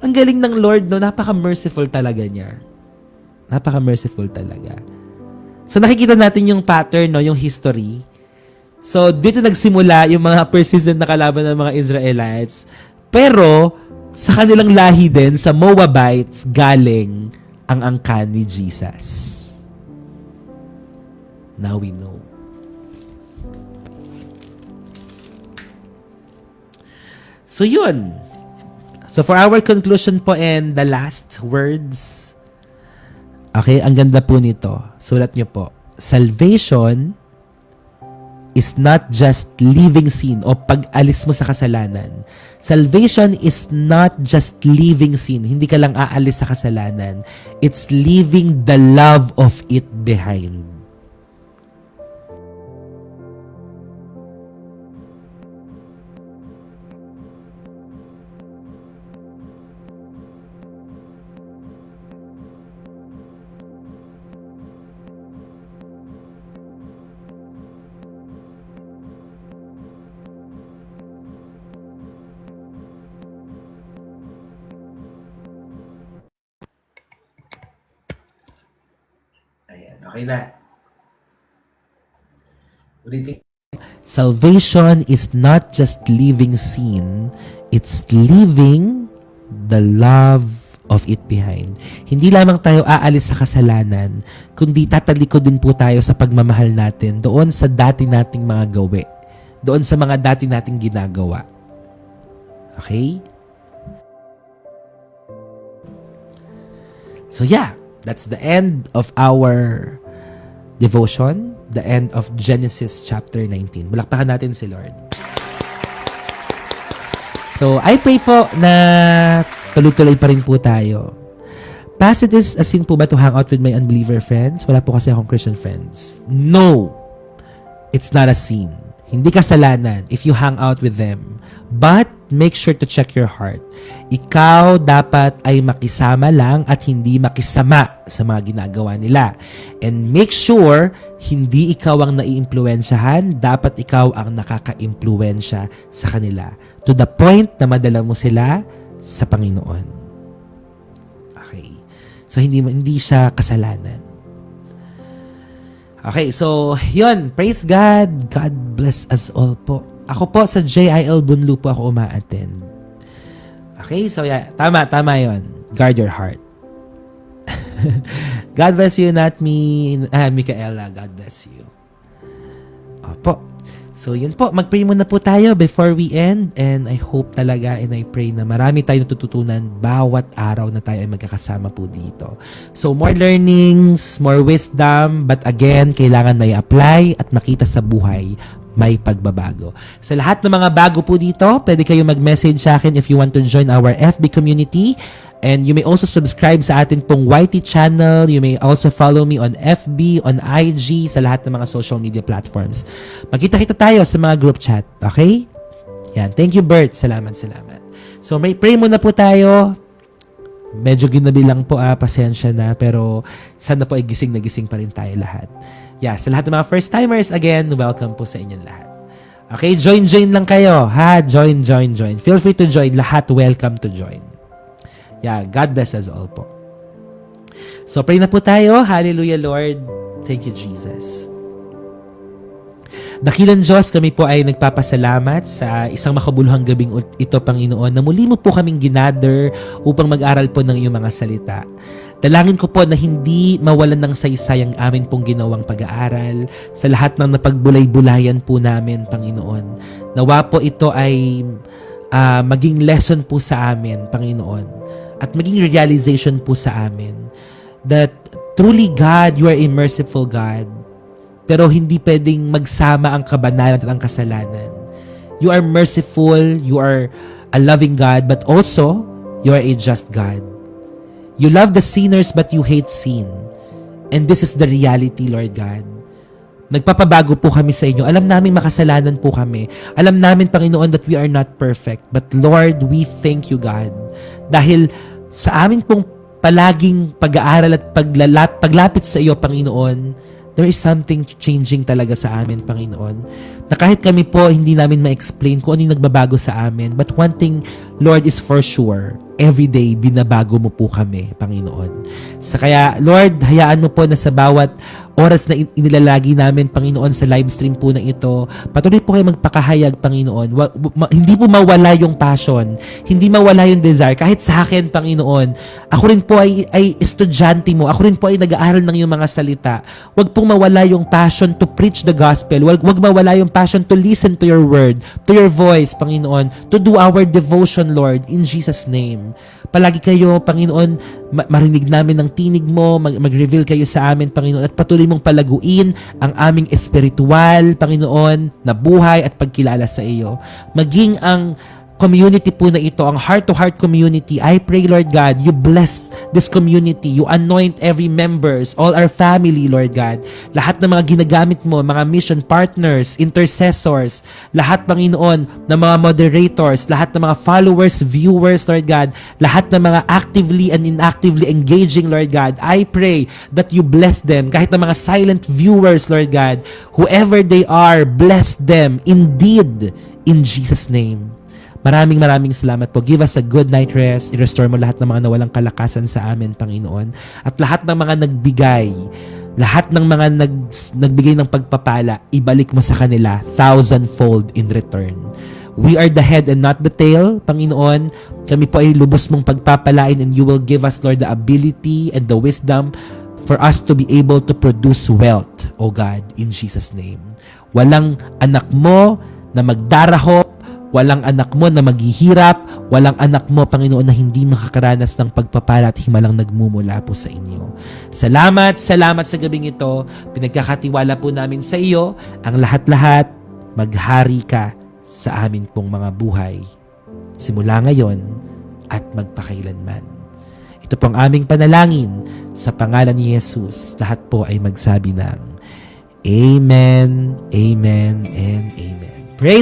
Ang galing ng Lord, no? Napaka-merciful talaga niya. Napaka-merciful talaga. So, nakikita natin yung pattern, no? Yung history. So, dito nagsimula yung mga persistent na kalaban ng mga Israelites. Pero, sa kanilang lahi din, sa Moabites, galing ang angkan ni Jesus. Now we know. So, yun. So, for our conclusion po and the last words, okay, ang ganda po nito. Sulat niyo po. Salvation is not just leaving sin o pag-alis mo sa kasalanan. Salvation is not just leaving sin. Hindi ka lang aalis sa kasalanan. It's leaving the love of it behind. Okay na. Ulitin. Salvation is not just leaving sin, it's leaving the love of it behind. Hindi lamang tayo aalis sa kasalanan, kundi tatalikod din po tayo sa pagmamahal natin doon sa dati nating mga gawi. Doon sa mga dati nating ginagawa. Okay? So yeah, that's the end of our devotion, the end of Genesis chapter 19. Bulakpakan natin si Lord. So, I pray po na tuloy-tuloy pa rin po tayo. Past it is a sin po ba to hang out with my unbeliever friends? Wala po kasi akong Christian friends. No! It's not a sin. Hindi kasalanan if you hang out with them. But, make sure to check your heart. Ikaw dapat ay makisama lang at hindi makisama sa mga ginagawa nila. And make sure, hindi ikaw ang naiimpluwensyahan, dapat ikaw ang nakaka-impluwensya sa kanila. To the point na madala mo sila sa Panginoon. Okay. So, hindi siya kasalanan. Okay, so, yun. Praise God. God bless us all po. Ako po sa JIL Bunlu po ako uma-attend. Okay, so yeah. Tama yun. Guard your heart. God bless you, not me. Micaela, God bless you. Opo. So, yun po. Mag-pray muna po tayo before we end. And I hope talaga and I pray na marami tayong natututunan bawat araw na tayo ay magkakasama po dito. So, more learnings, more wisdom. But again, kailangan may apply at makita sa buhay may pagbabago. Sa lahat ng mga bago po dito, pwede kayo mag-message sa akin if you want to join our FB community. And you may also subscribe sa atin pong YT channel. You may also follow me on FB, on IG, sa lahat ng mga social media platforms. Magkita-kita tayo sa mga group chat. Okay? Yan. Thank you, Bert. Salamat. So, may pray muna po tayo. Medyo ginabi lang po, pasensya na. Pero sana po ay gising na gising pa rin tayo lahat. Yeah, sa lahat ng mga first-timers, again, welcome po sa inyong lahat. Okay, join lang kayo. Ha? Join. Feel free to join. Lahat welcome to join. Yeah, God bless us all po. So, pray na po tayo. Hallelujah, Lord. Thank you, Jesus. Dakilang Diyos, kami po ay nagpapasalamat sa isang makabuluhang gabing ito, Panginoon, na muli mo po kaming ginather upang mag-aral po ng iyong mga salita. Dalangin ko po na hindi mawalan ng saysay ang amin pong ginawang pag-aaral sa lahat ng napagbulay-bulayan po namin, Panginoon. Nawa po ito ay maging lesson po sa amin, Panginoon. At maging realization po sa amin that truly God, you are a merciful God. Pero hindi pwedeng magsama ang kabanalan at ang kasalanan. You are merciful, you are a loving God, but also, you are a just God. You love the sinners, but you hate sin. And this is the reality, Lord God. Nagpapabago po kami sa inyo. Alam namin makasalanan po kami. Alam namin, Panginoon, that we are not perfect. But Lord, we thank you, God. Dahil sa amin pong palaging pag-aaral at paglapit sa iyo, Panginoon, there is something changing talaga sa amin, Panginoon. Na kahit kami po, hindi namin ma-explain kung ano yung nagbabago sa amin. But one thing, Lord, is for sure. Every day, binabago mo po kami, Panginoon. Kaya, Lord, hayaan mo po na sa bawat oras na inilalagi namin, Panginoon, sa live stream po na ito, patuloy po kayo magpakahayag, Panginoon. Hindi po mawala yung passion. Hindi mawala yung desire. Kahit sa akin, Panginoon, ako rin po ay estudyante mo. Ako rin po ay nag-aaral ng iyong mga salita. Huwag pong mawala yung passion to preach the gospel. Huwag mawala yung passion to listen to your word, to your voice, Panginoon, to do our devotion, Lord, in Jesus' name. Palagi kayo, Panginoon, marinig namin ng tinig mo, mag-reveal kayo sa amin, Panginoon, at patuloy mong palaguin ang aming espiritual, Panginoon, na buhay at pagkilala sa iyo. Maging ang community po na ito, ang heart-to-heart community, I pray, Lord God, you bless this community, you anoint every members, all our family, Lord God, lahat ng mga ginagamit mo, mga mission partners, intercessors, lahat, Panginoon, ng mga moderators, lahat ng mga followers, viewers, Lord God, lahat ng mga actively and inactively engaging, Lord God, I pray that you bless them, kahit ng mga silent viewers, Lord God, whoever they are, bless them, indeed, in Jesus' name. Maraming salamat po. Give us a good night rest. I-restore mo lahat ng mga nawalang kalakasan sa amin, Panginoon. At lahat ng mga nagbigay, lahat ng mga nagbigay ng pagpapala, ibalik mo sa kanila 1,000-fold in return. We are the head and not the tail, Panginoon. Kami po ay lubos mong pagpapalain and you will give us, Lord, the ability and the wisdom for us to be able to produce wealth, O God, in Jesus' name. Walang anak mo na magdarahop, walang anak mo na maghihirap, walang anak mo, Panginoon, na hindi makakaranas ng pagpapala at himalang nagmumula po sa inyo. Salamat sa gabing ito. Pinagkakatiwala po namin sa iyo ang lahat-lahat. Maghari ka sa amin pong mga buhay. Simula ngayon at magpakailanman. Ito pong aming panalangin sa pangalan ni Jesus. Lahat po ay magsabi ng Amen, Amen, and Amen.